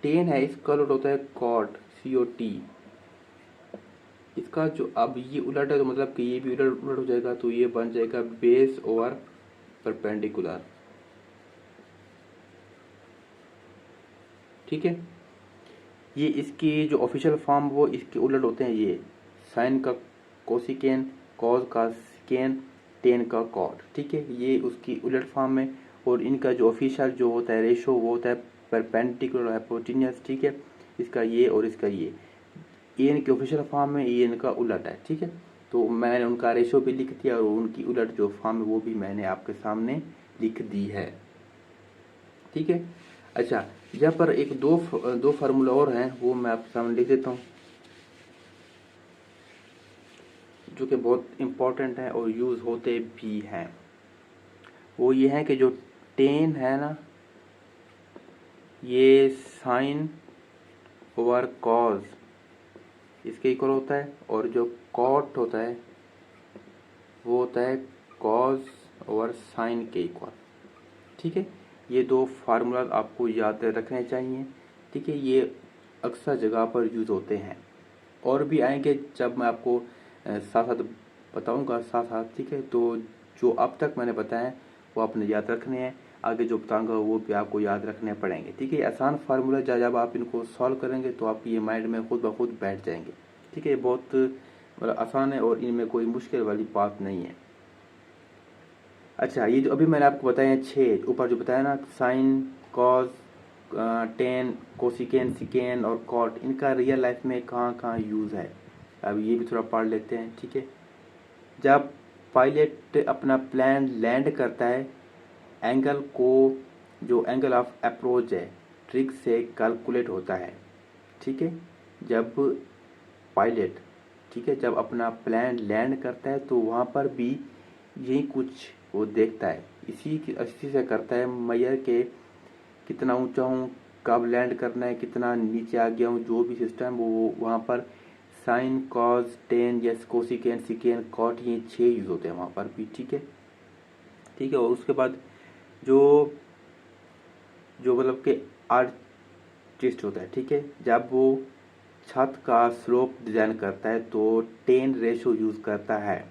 टेन है इसका उलट होता है कॉट, COT। इसका जो अब ये उलट है तो मतलब कि ये भी उलट उलट हो जाएगा, तो ये बन जाएगा बेस ओवर परपेंडिकुलर, ठीक है। ये इसकी जो ऑफिशियल फॉर्म वो इसके उलट होते हैं, ये साइन का कोसिकेन, कॉस का सिकेन, टेन का कॉट, ठीक है। ये उसकी उलट फॉर्म है। और इनका जो ऑफिशियल जो होता है रेशो वो होता है परपेंडिकुलर हाइपोटेन्यूस, ठीक है। इसका ये और इसका ये इनके ऑफिशियल फॉर्म में, ये इनका उलट है, ठीक है। तो मैंने उनका रेशो भी लिख दिया और उनकी उलट जो फॉर्म है वो भी मैंने आपके सामने लिख दी है, ठीक है। अच्छा, यहाँ पर एक दो फार्मूला और हैं, वो मैं आपके सामने लिख देता हूँ, जो कि बहुत इम्पोर्टेंट है और यूज़ होते भी हैं। वो ये है कि जो टेन है ना, ये साइन ओवर कॉज इसके इक्वल होता है, और जो कॉट होता है वो होता है कॉज ओवर साइन के इक्वल। ठीक है, ये दो फार्मूला आपको याद रखने चाहिए। ठीक है, ये अक्सर जगह पर यूज़ होते हैं, और भी आएंगे जब मैं आपको साथ साथ बताऊंगा साथ साथ। ठीक है, तो जो अब तक मैंने बताया वो आपने याद रखने हैं, आगे जो बताऊंगा वो भी आपको याद रखने पड़ेंगे। ठीक है, आसान फार्मूला जब आप इनको सॉल्व करेंगे तो आपके ये माइंड में खुद ब खुद बैठ जाएंगे। ठीक है, बहुत मतलब आसान है और इनमें कोई मुश्किल वाली बात नहीं है। अच्छा, ये जो अभी मैंने आपको बताया 6 ऊपर जो बताया ना, साइन, कॉज, टेन, कोसिकेन, सिकेन और कॉट, इनका रियल लाइफ में कहाँ कहाँ यूज़ है, अब ये भी थोड़ा पढ़ लेते हैं। ठीक है, जब पायलट अपना प्लेन लैंड करता है, एंगल को, जो एंगल ऑफ अप्रोच है, ट्रिक से कैलकुलेट होता है। ठीक है, जब पायलट, ठीक है, जब अपना प्लेन लैंड करता है तो वहाँ पर भी यही कुछ वो देखता है, इसी से करता है मैयर के कितना ऊंचा हूँ, कब लैंड करना है, कितना नीचे आ गया हूँ, जो भी सिस्टम वो वहाँ पर साइन, कॉज, टेन, यस, कोसिकेन, सिकेन, कॉट, ये 6 यूज होते हैं वहाँ पर भी। ठीक है, ठीक है, और उसके बाद जो जो मतलब कि आर्टिस्ट होता है, ठीक है, जब वो छत का स्लोप डिजाइन करता है तो 10 रेशो यूज करता है।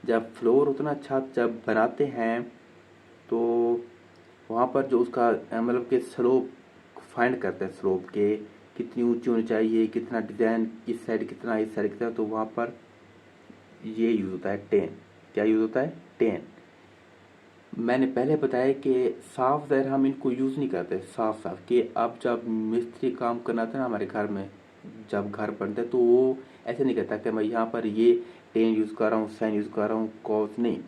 जब फ्लोर होता है ना, छत जब बनाते हैं तो वहाँ पर जो उसका मतलब कि स्लोप फाइंड करते हैं, स्लोप के कितनी ऊंची होनी चाहिए, कितना डिजाइन इस साइड कितना, इस साइड कितना, तो वहाँ पर ये यूज होता है 10। क्या यूज होता है? 10। मैंने पहले बताया कि साफ ज़ाहिर हम इनको यूज़ नहीं करते साफ साफ, कि अब जब मिस्त्री काम करना था ना हमारे घर में, जब घर बनता है तो वो ऐसे नहीं कहता कि मैं यहाँ पर ये 10 यूज़ कर रहा हूँ, साइन यूज़ कर रहा हूँ, कॉस नहीं।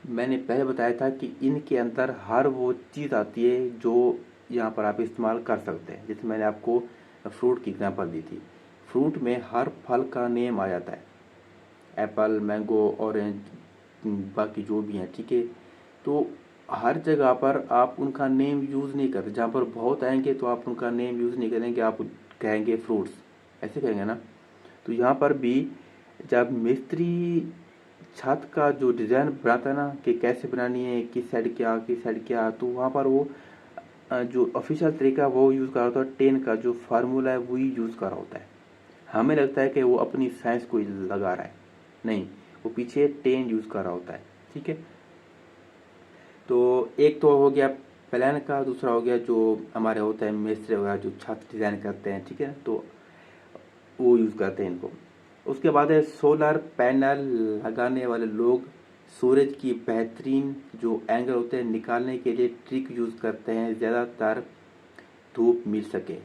मैंने पहले बताया था कि इनके अंदर हर वो चीज़ आती है जो यहाँ पर आप इस्तेमाल कर सकते हैं। जैसे मैंने आपको फ्रूट की एग्जांपल दी थी, फ्रूट में हर फल का नेम आ जाता है, एप्पल, मैंगो, ऑरेंज, बाकी जो भी हैं। ठीक है, तो हर जगह पर आप उनका नेम यूज़ नहीं करते, जहाँ पर बहुत आएंगे तो आप उनका नेम यूज़ नहीं करेंगे, आप कहेंगे फ्रूट्स, ऐसे कहेंगे ना। तो यहाँ पर भी जब मिस्त्री छत का जो डिज़ाइन बनाता है ना कि कैसे बनानी है, किस साइड क्या, तो वहाँ पर वो जो ऑफिशियल तरीका वो यूज़ कर रहा होता है, 10 का जो फार्मूला है वही यूज़ कर रहा होता है। हमें लगता है कि वो अपनी साइंस को लगा रहा है, नहीं, वो पीछे 10 यूज़ कर रहा होता है। ठीक है, तो एक तो हो गया प्लान का, दूसरा हो गया जो हमारे होता है मिस्त्री वगैरह जो छत डिज़ाइन करते हैं। ठीक है, तो वो यूज़ करते हैं इनको। उसके बाद है सोलर पैनल लगाने वाले लोग सूरज की बेहतरीन जो एंगल होते हैं निकालने के लिए ट्रिक यूज़ करते हैं, ज़्यादातर धूप मिल सके।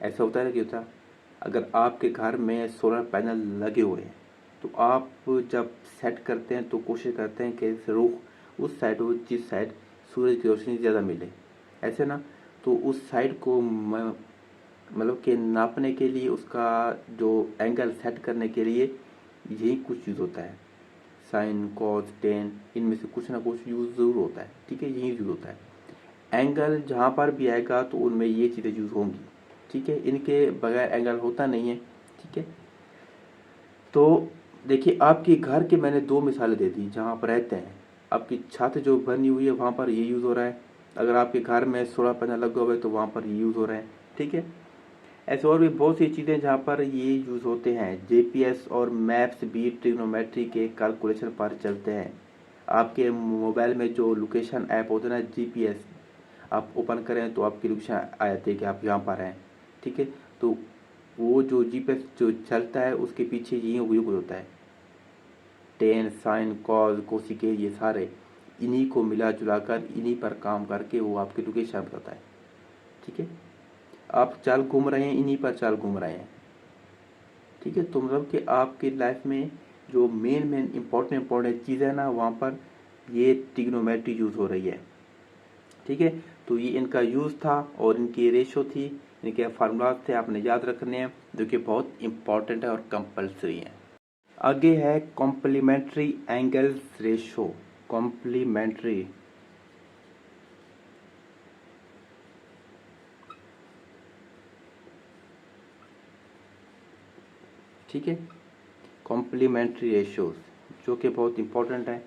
ऐसा होता है कि होता, अगर आपके घर में सोलर पैनल लगे हुए हैं तो आप जब सेट करते हैं तो कोशिश करते हैं कि रुख उस साइड हो जिस साइड सूरज की रोशनी ज़्यादा मिले, ऐसे ना। तो उस साइड को मतलब कि नापने के लिए, उसका जो एंगल सेट करने के लिए यही कुछ यूज़ होता है, साइन, कॉस, टेन, इनमें से कुछ ना कुछ यूज़ ज़रूर होता है। ठीक है, यही यूज़ होता है। एंगल जहाँ पर भी आएगा तो उनमें ये चीज़ें यूज़ होंगी। ठीक है, इनके बगैर एंगल होता नहीं है। ठीक है, तो देखिए आपके घर के मैंने 2 मिसालें दे दी जहाँ पर रहते हैं। आपकी छत जो बनी हुई है वहाँ पर ये यूज़ हो रहा है, अगर आपके घर में सोलर पैनल लगा हुआ है तो वहाँ पर ये यूज़ हो रहा है। ठीक है, ऐसे और भी बहुत सी चीज़ें जहाँ पर ये यूज़ होते हैं। जीपीएस और मैप्स भी ट्रिग्नोमेट्री के कैलकुलेशन पर चलते हैं। आपके मोबाइल में जो लोकेशन ऐप होता है ना, जीपीएस, आप ओपन करें तो आपकी लोकेशन आ जाती है कि आप यहाँ पर हैं। ठीक है, तो वो जो जीपीएस जो चलता है उसके पीछे यही उपयोग होता है, टेन, साइन, कॉज, कोसिके, ये सारे इन्हीं को मिला जुला कर इन्हीं पर काम करके वो आपकी लोकेशन बताता है। ठीक है, आप चाल घूम रहे हैं, इन्हीं पर चाल घूम रहे हैं। ठीक है, तो मतलब कि आपकी लाइफ में जो मेन इम्पोर्टेंट चीज़ है ना, वहाँ पर ये ट्रिग्नोमेट्री यूज़ हो रही है। ठीक है, तो ये इनका यूज़ था और इनकी रेशो थी, इनके फार्मूलाज थे, आपने याद रखने हैं, जो कि बहुत इंपॉर्टेंट है और कंपलसरी है। आगे है कॉम्प्लीमेंट्री एंगल्स रेशो। कॉम्प्लीमेंट्री, ठीक है, कॉम्प्लीमेंट्री रेशोज जो कि बहुत इंपॉर्टेंट है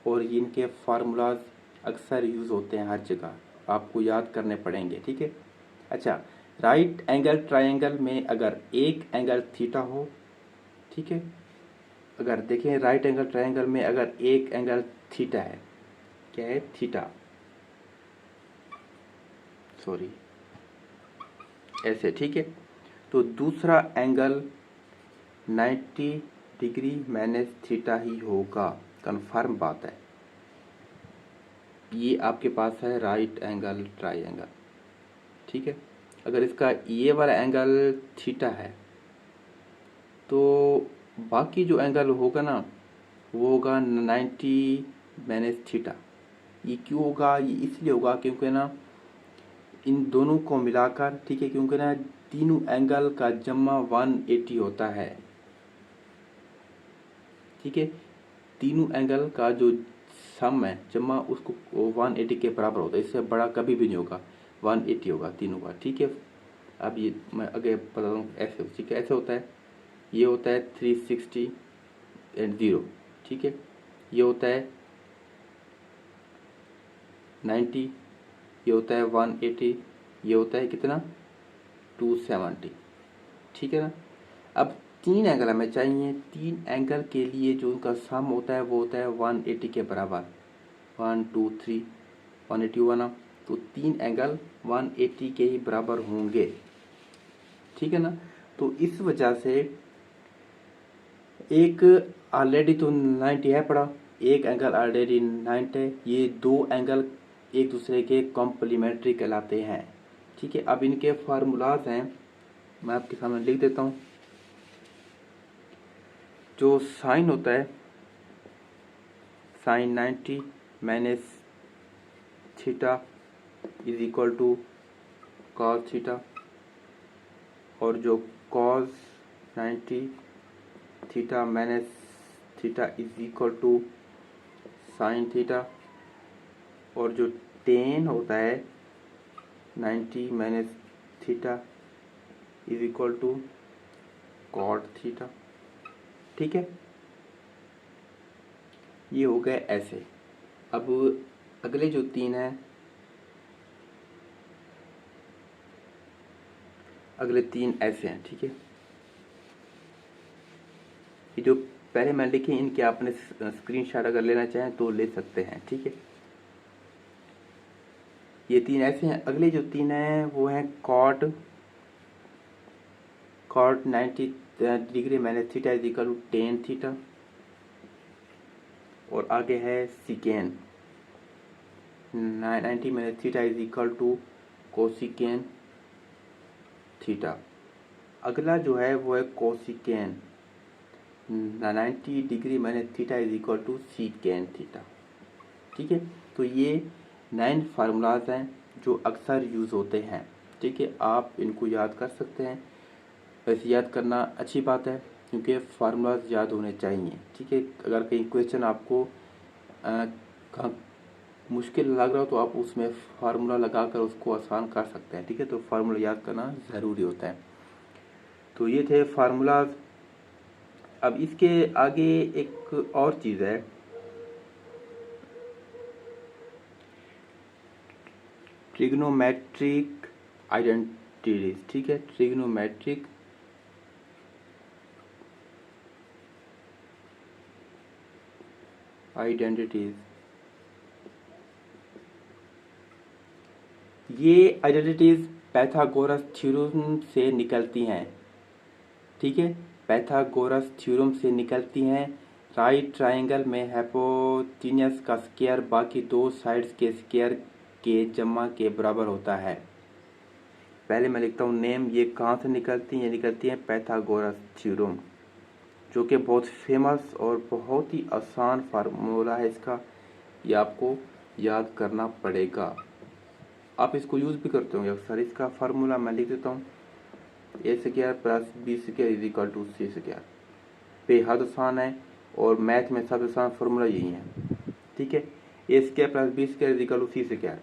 और इनके फार्मूलाज अक्सर यूज़ होते हैं हर जगह, आपको याद करने पड़ेंगे। ठीक है, अच्छा, राइट एंगल ट्रायंगल में अगर एक एंगल थीटा हो, ठीक है, अगर देखें राइट एंगल ट्रायंगल में अगर एक एंगल थीटा है, क्या है, थीटा, सॉरी ऐसे, ठीक है, तो दूसरा एंगल 90 डिग्री माइनस थीटा ही होगा, कंफर्म बात है। ये आपके पास है राइट एंगल ट्रायंगल, ठीक है, अगर इसका ये वाला एंगल थीटा है तो बाकी जो एंगल होगा ना वो होगा 90 माइनस थीटा। ये क्यों होगा, ये इसलिए होगा क्योंकि ना इन दोनों को मिलाकर, ठीक है, क्योंकि ना तीनों एंगल का जम्मा 180 होता है, ठीक है, तीनों एंगल का जो सम है जम्मा उसको 180 के बराबर होता है, इससे बड़ा कभी भी नहीं होगा, 180 होगा तीनों का। ठीक है, अब ये मैं आगे बता दूँ ऐसे, ठीक है, ऐसे होता है, ये होता है 360 एंड 0, ठीक है, ये होता है 90, ये होता है 180, ये होता है कितना 270, ठीक है ना। अब तीन एंगल हमें चाहिए, तीन एंगल के लिए जो उनका सम होता है वो होता है 180 के बराबर, 1 2 3 180 हुआ ना, तो तीन एंगल 180 के ही बराबर होंगे, ठीक है ना। तो इस वजह से एक ऑलरेडी तो 90 है पड़ा, एक एंगल ऑलरेडी 90 है, ये दो एंगल एक दूसरे के कॉम्प्लीमेंट्री कहलाते हैं, ठीक है। अब इनके फार्मूलाज हैं, मैं आपके सामने लिख देता हूँ। जो साइन होता है, sine 90 minus theta is equal to cos theta, और जो cos 90 theta minus theta is equal to sine theta, और जो टेन होता है 90 minus theta is equal to cot theta, ठीक है, ये हो गए ऐसे। अब अगले जो तीन है, अगले तीन ऐसे हैं, ठीक है, ये जो पहले मैं लिखे इनके आपने स्क्रीनशॉट अगर लेना चाहें तो ले सकते हैं, ठीक है, ये तीन ऐसे हैं। अगले जो तीन हैं वो हैं cot 90 degree minus theta is equal to tan theta, और आगे है secant 90 minus theta is equal to cosecant theta. अगला जो है वो है cosecant 90 degree minus theta is equal to secant theta, ठीक है। तो ये 9 फार्मूलाज हैं जो अक्सर यूज़ होते हैं, ठीक है, आप इनको याद कर सकते हैं। वैसे याद करना अच्छी बात है क्योंकि फार्मूलाज याद होने चाहिए, ठीक है। अगर कहीं क्वेश्चन आपको मुश्किल लग रहा हो तो आप उसमें फार्मूला लगाकर उसको आसान कर सकते हैं, ठीक है, तो फार्मूला याद करना ज़रूरी होता है। तो ये थे फार्मूलाज। अब इसके आगे एक और चीज़ है, ट्रिग्नोमेट्रिक आइडेंटिटीज, ठीक है, ट्रिग्नोमेट्रिक आइडेंटिटीज। ये आइडेंटिटीज पाइथागोरस थ्योरम से निकलती हैं, ठीक है, पाइथागोरस थ्योरम से निकलती हैं। राइट ट्रायंगल में हाइपोटेन्यूस का स्क्वायर बाकी दो साइड्स के स्क्वायर के जम्मा के बराबर होता है। पहले मैं लिखता हूँ नेम, ये कहाँ से निकलती हैं, ये निकलती हैं पाइथागोरस थ्योरम, जो कि बहुत फेमस और बहुत ही आसान फार्मूला है इसका, ये आपको याद करना पड़ेगा। आप इसको यूज़ भी करते होंगे अक्सर। इसका फार्मूला मैं लिख देता हूँ, A square plus B square is equal to C square. बेहद आसान है और मैथ में सबसे आसान फार्मूला यही है, ठीक है। A square plus B square is equal to C square.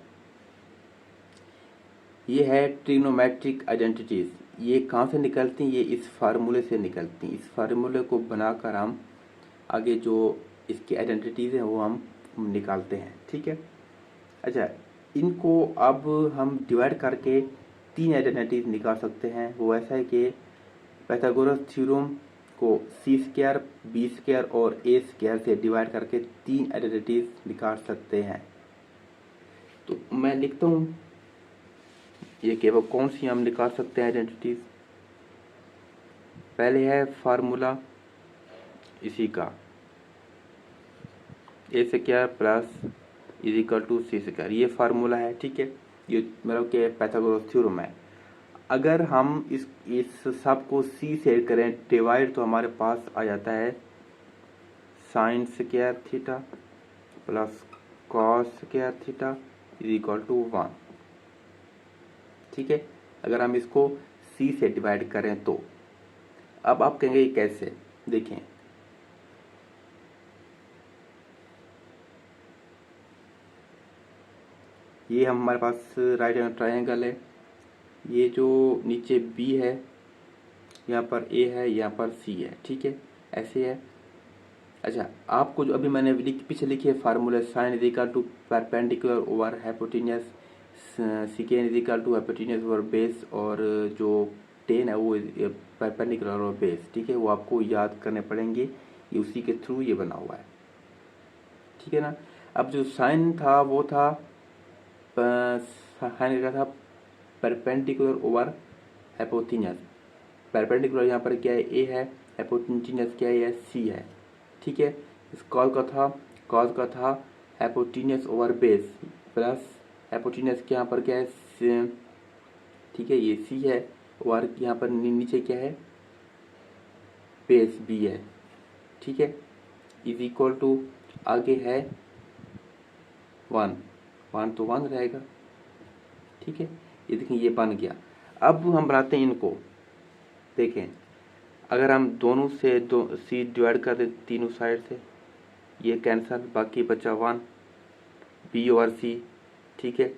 ये है ट्रिग्नोमेट्रिक आइडेंटिटीज। ये कहाँ से निकलती हैं? ये इस फार्मूले से निकलती हैं। इस फार्मूले को बनाकर हम आगे जो इसकी आइडेंटिटीज हैं वो हम निकालते हैं, ठीक है। अच्छा, इनको अब हम डिवाइड करके 3 आइडेंटिटीज निकाल सकते हैं। वो ऐसा है कि पाइथागोरस थ्योरम को सी स्क्वायर, बी स्क्वायर और ए स्क्वायर से डिवाइड करके 3 आइडेंटिटीज निकाल सकते हैं। तो मैं लिखता हूँ ये केवल कौन सी हम निकाल सकते हैं आइडेंटिटीज। पहले है फार्मूला इसी का, A square plus is equal to C square. ये फार्मूला है, ठीक है। ये मतलब कि पाइथागोरस थ्योरम है। अगर हम इस सब को सी से करें डिवाइड तो हमारे पास आ जाता है sine square theta plus cos square theta is equal to 1, ठीक है। अगर हम इसको सी से डिवाइड करें तो अब आप कहेंगे कैसे? देखें, ये हमारे पास राइट एंगल ट्रायंगल है। ये जो नीचे बी है, यहाँ पर ए है, यहाँ पर सी है, ठीक है, ऐसे है। अच्छा, आपको जो अभी मैंने पीछे लिखी है formula sine is equal to perpendicular over hypotenuse, secant is equal to hypotenuse over base, और जो टेन है वो परपेंडिकुलर ओवर बेस, ठीक है। वो आपको याद करने पड़ेंगे, ये उसी के थ्रू ये बना हुआ है, ठीक है ना। अब जो साइन था वो था साइन का था परपेंडिकुलर ओवर हाइपोटेन्यूस। परपेंडिकुलर यहाँ पर क्या है? ए है। हाइपोटेन्यूस क्या है? सी है, ठीक है। इस कॉस का था hypotenuse over base plus hypotenuse के यहाँ पर क्या है? ठीक है, ये सी है। और यहाँ पर नीचे क्या है? बेस बी है, ठीक है। इज इक्वल टू आगे है 1 तो 1 रहेगा, ठीक है। ये देखें, ये बन गया। अब हम बनाते हैं इनको। देखें, अगर हम दोनों से सी डिवाइड कर दें तीनों साइड से, ये कैंसल, बाकी बचा 1 बी ओवर सी, ठीक है।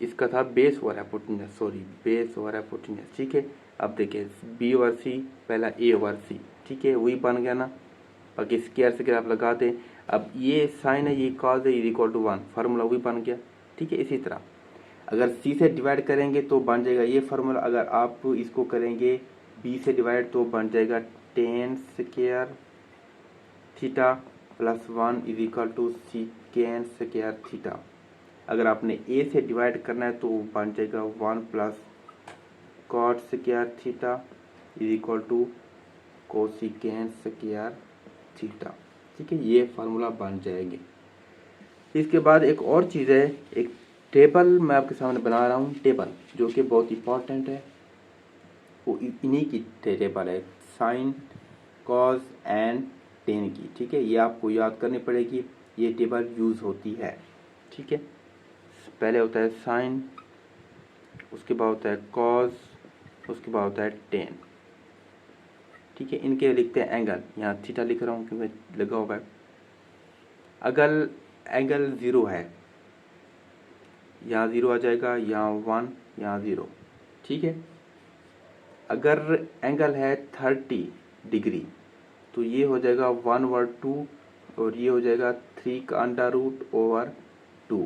इसका था base over hypotenuse, base over hypotenuse, ठीक है। अब देखिए बी ओवर सी पहला ए ओवर सी, ठीक है, वही बन गया ना। बाकी स्क्वायर से आप लगा दें। अब ये साइन है, ये कॉस है, इक्वल टू 1, फार्मूला वही बन गया, ठीक है। इसी तरह अगर सी से डिवाइड करेंगे तो बन जाएगा ये फार्मूला। अगर आप इसको करेंगे बी से डिवाइड तो बन जाएगा tan square theta plus 1 is equal to secant square theta. अगर आपने ए से डिवाइड करना है तो बन जाएगा 1 plus cot square theta is equal to cosecant square theta, ठीक है। ये फार्मूला बन जाएंगे। इसके बाद एक और चीज़ है, एक टेबल मैं आपके सामने बना रहा हूँ, टेबल जो कि बहुत इंपॉर्टेंट है। वो इन्हीं की टेबल है, साइन कॉस एंड टेन की, ठीक है। ये आपको याद करनी पड़ेगी, ये टेबल यूज़ होती है, ठीक है। पहले होता है साइन, उसके बाद होता है कॉस, उसके बाद होता है टेन, ठीक है। इनके लिखते हैं एंगल, यहाँ थीटा लिख रहा हूँ क्योंकि लगा हुआ है। अगर एंगल 0 है, यहाँ 0 आ जाएगा, यहाँ 1, यहाँ 0, ठीक है। अगर एंगल है 30 डिग्री तो ये हो जाएगा 1/2 और ये हो जाएगा 3 का अंडर रूट ओवर 2,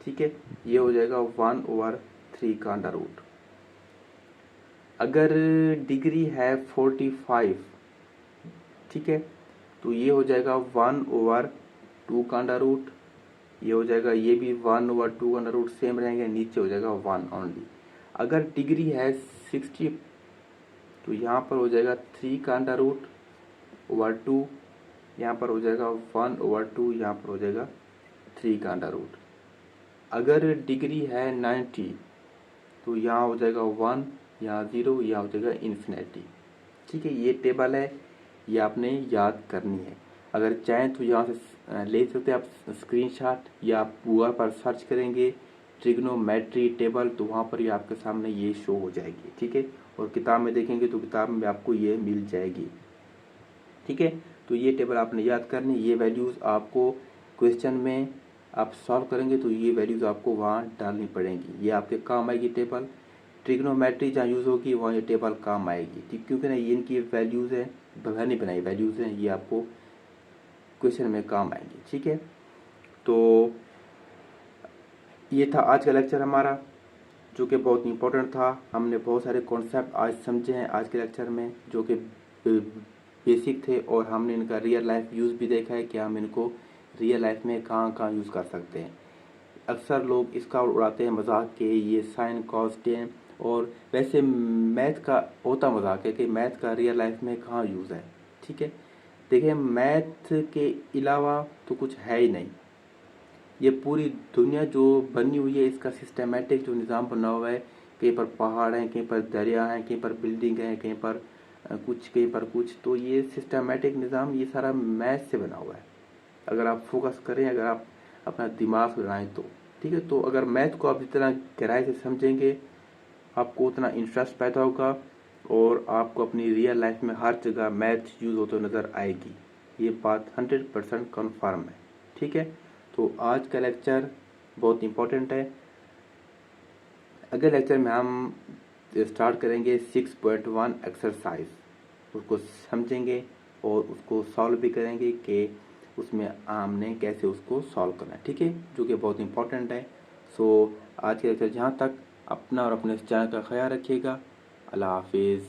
ठीक है। ये हो जाएगा 1/3 का अंडर रूट। अगर डिग्री है 45, ठीक है, तो ये हो जाएगा 1/2 का अंडर रूट। ये हो जाएगा, ये भी 1/2 का अंडर रूट सेम रहेंगे, नीचे हो जाएगा 1 ओनली। अगर डिग्री है 60 तो यहाँ पर हो जाएगा 3 का अंडर रूट ओवर 2, यहाँ पर हो जाएगा 1/2, यहाँ पर हो जाएगा 3 का अंडर रूट। अगर डिग्री है 90 तो यहाँ हो जाएगा 1, यहाँ 0, यहाँ हो जाएगा इन्फिनिटी, ठीक है। ये टेबल है, ये आपने याद करनी है। अगर चाहें तो यहाँ से ले सकते हैं आप स्क्रीनशॉट, या आप गूगल पर सर्च करेंगे ट्रिग्नोमेट्री टेबल तो वहाँ पर ही आपके सामने ये शो हो जाएगी। ठीक है, और किताब में देखेंगे तो किताब में आपको ये मिल जाएगी। ठीक है, तो ये टेबल आपने याद करनी, ये वैल्यूज़ आपको क्वेश्चन में आप सॉल्व करेंगे तो ये वैल्यूज़ आपको वहाँ डालनी पड़ेंगी, ये आपके काम आएगी टेबल। ट्रिग्नोमेट्री जहाँ यूज़ होगी वहाँ ये टेबल काम आएगी। ठीक, क्योंकि ना ये इनकी वैल्यूज़ है, नहीं बनाई वैल्यूज़ हैं, ये आपको क्वेश्चन में काम आएंगी। ठीक है, तो ये था आज का लेक्चर हमारा, जो कि बहुत इंपॉर्टेंट था। हमने बहुत सारे कॉन्सेप्ट आज समझे हैं आज के लेक्चर में, जो कि बेसिक थे, और हमने इनका रियल लाइफ यूज़ भी देखा है कि हम इनको रियल लाइफ में कहाँ कहाँ यूज़ कर सकते हैं। अक्सर लोग इसका उड़ाते हैं मजाक के, ये साइन कॉस टेन, और वैसे मैथ का होता मजाक है कि मैथ का रियल लाइफ में कहाँ यूज़ है। ठीक है, देखिए मैथ के अलावा तो कुछ है ही नहीं। ये पूरी दुनिया जो बनी हुई है, इसका सिस्टमेटिक जो निज़ाम बना हुआ है, कहीं पर पहाड़ हैं, कहीं पर दरिया हैं, कहीं पर बिल्डिंग है, कहीं पर कुछ, कहीं पर कुछ, तो ये सिस्टमेटिक निज़ाम ये सारा मैथ से बना हुआ है। अगर आप फोकस करें, अगर आप अपना दिमाग लगाएं तो। ठीक है, तो अगर मैथ को आप जितना गहराई से समझेंगे आपको उतना इंटरेस्ट पैदा होगा, और आपको अपनी रियल लाइफ में हर जगह मैथ यूज़ होते नज़र आएगी। ये बात 100% कन्फर्म है। ठीक है, तो आज का लेक्चर बहुत इम्पोर्टेंट है। अगले लेक्चर में हम स्टार्ट करेंगे 6.1 एक्सरसाइज, उसको समझेंगे और उसको सॉल्व भी करेंगे कि उसमें हमने कैसे उसको सॉल्व करना है। ठीक है, जो कि बहुत इम्पोर्टेंट है। सो आज के लेक्चर जहाँ तक, अपना और अपने चैनल का ख्याल रखिएगा। अल्लाह हाफिज़।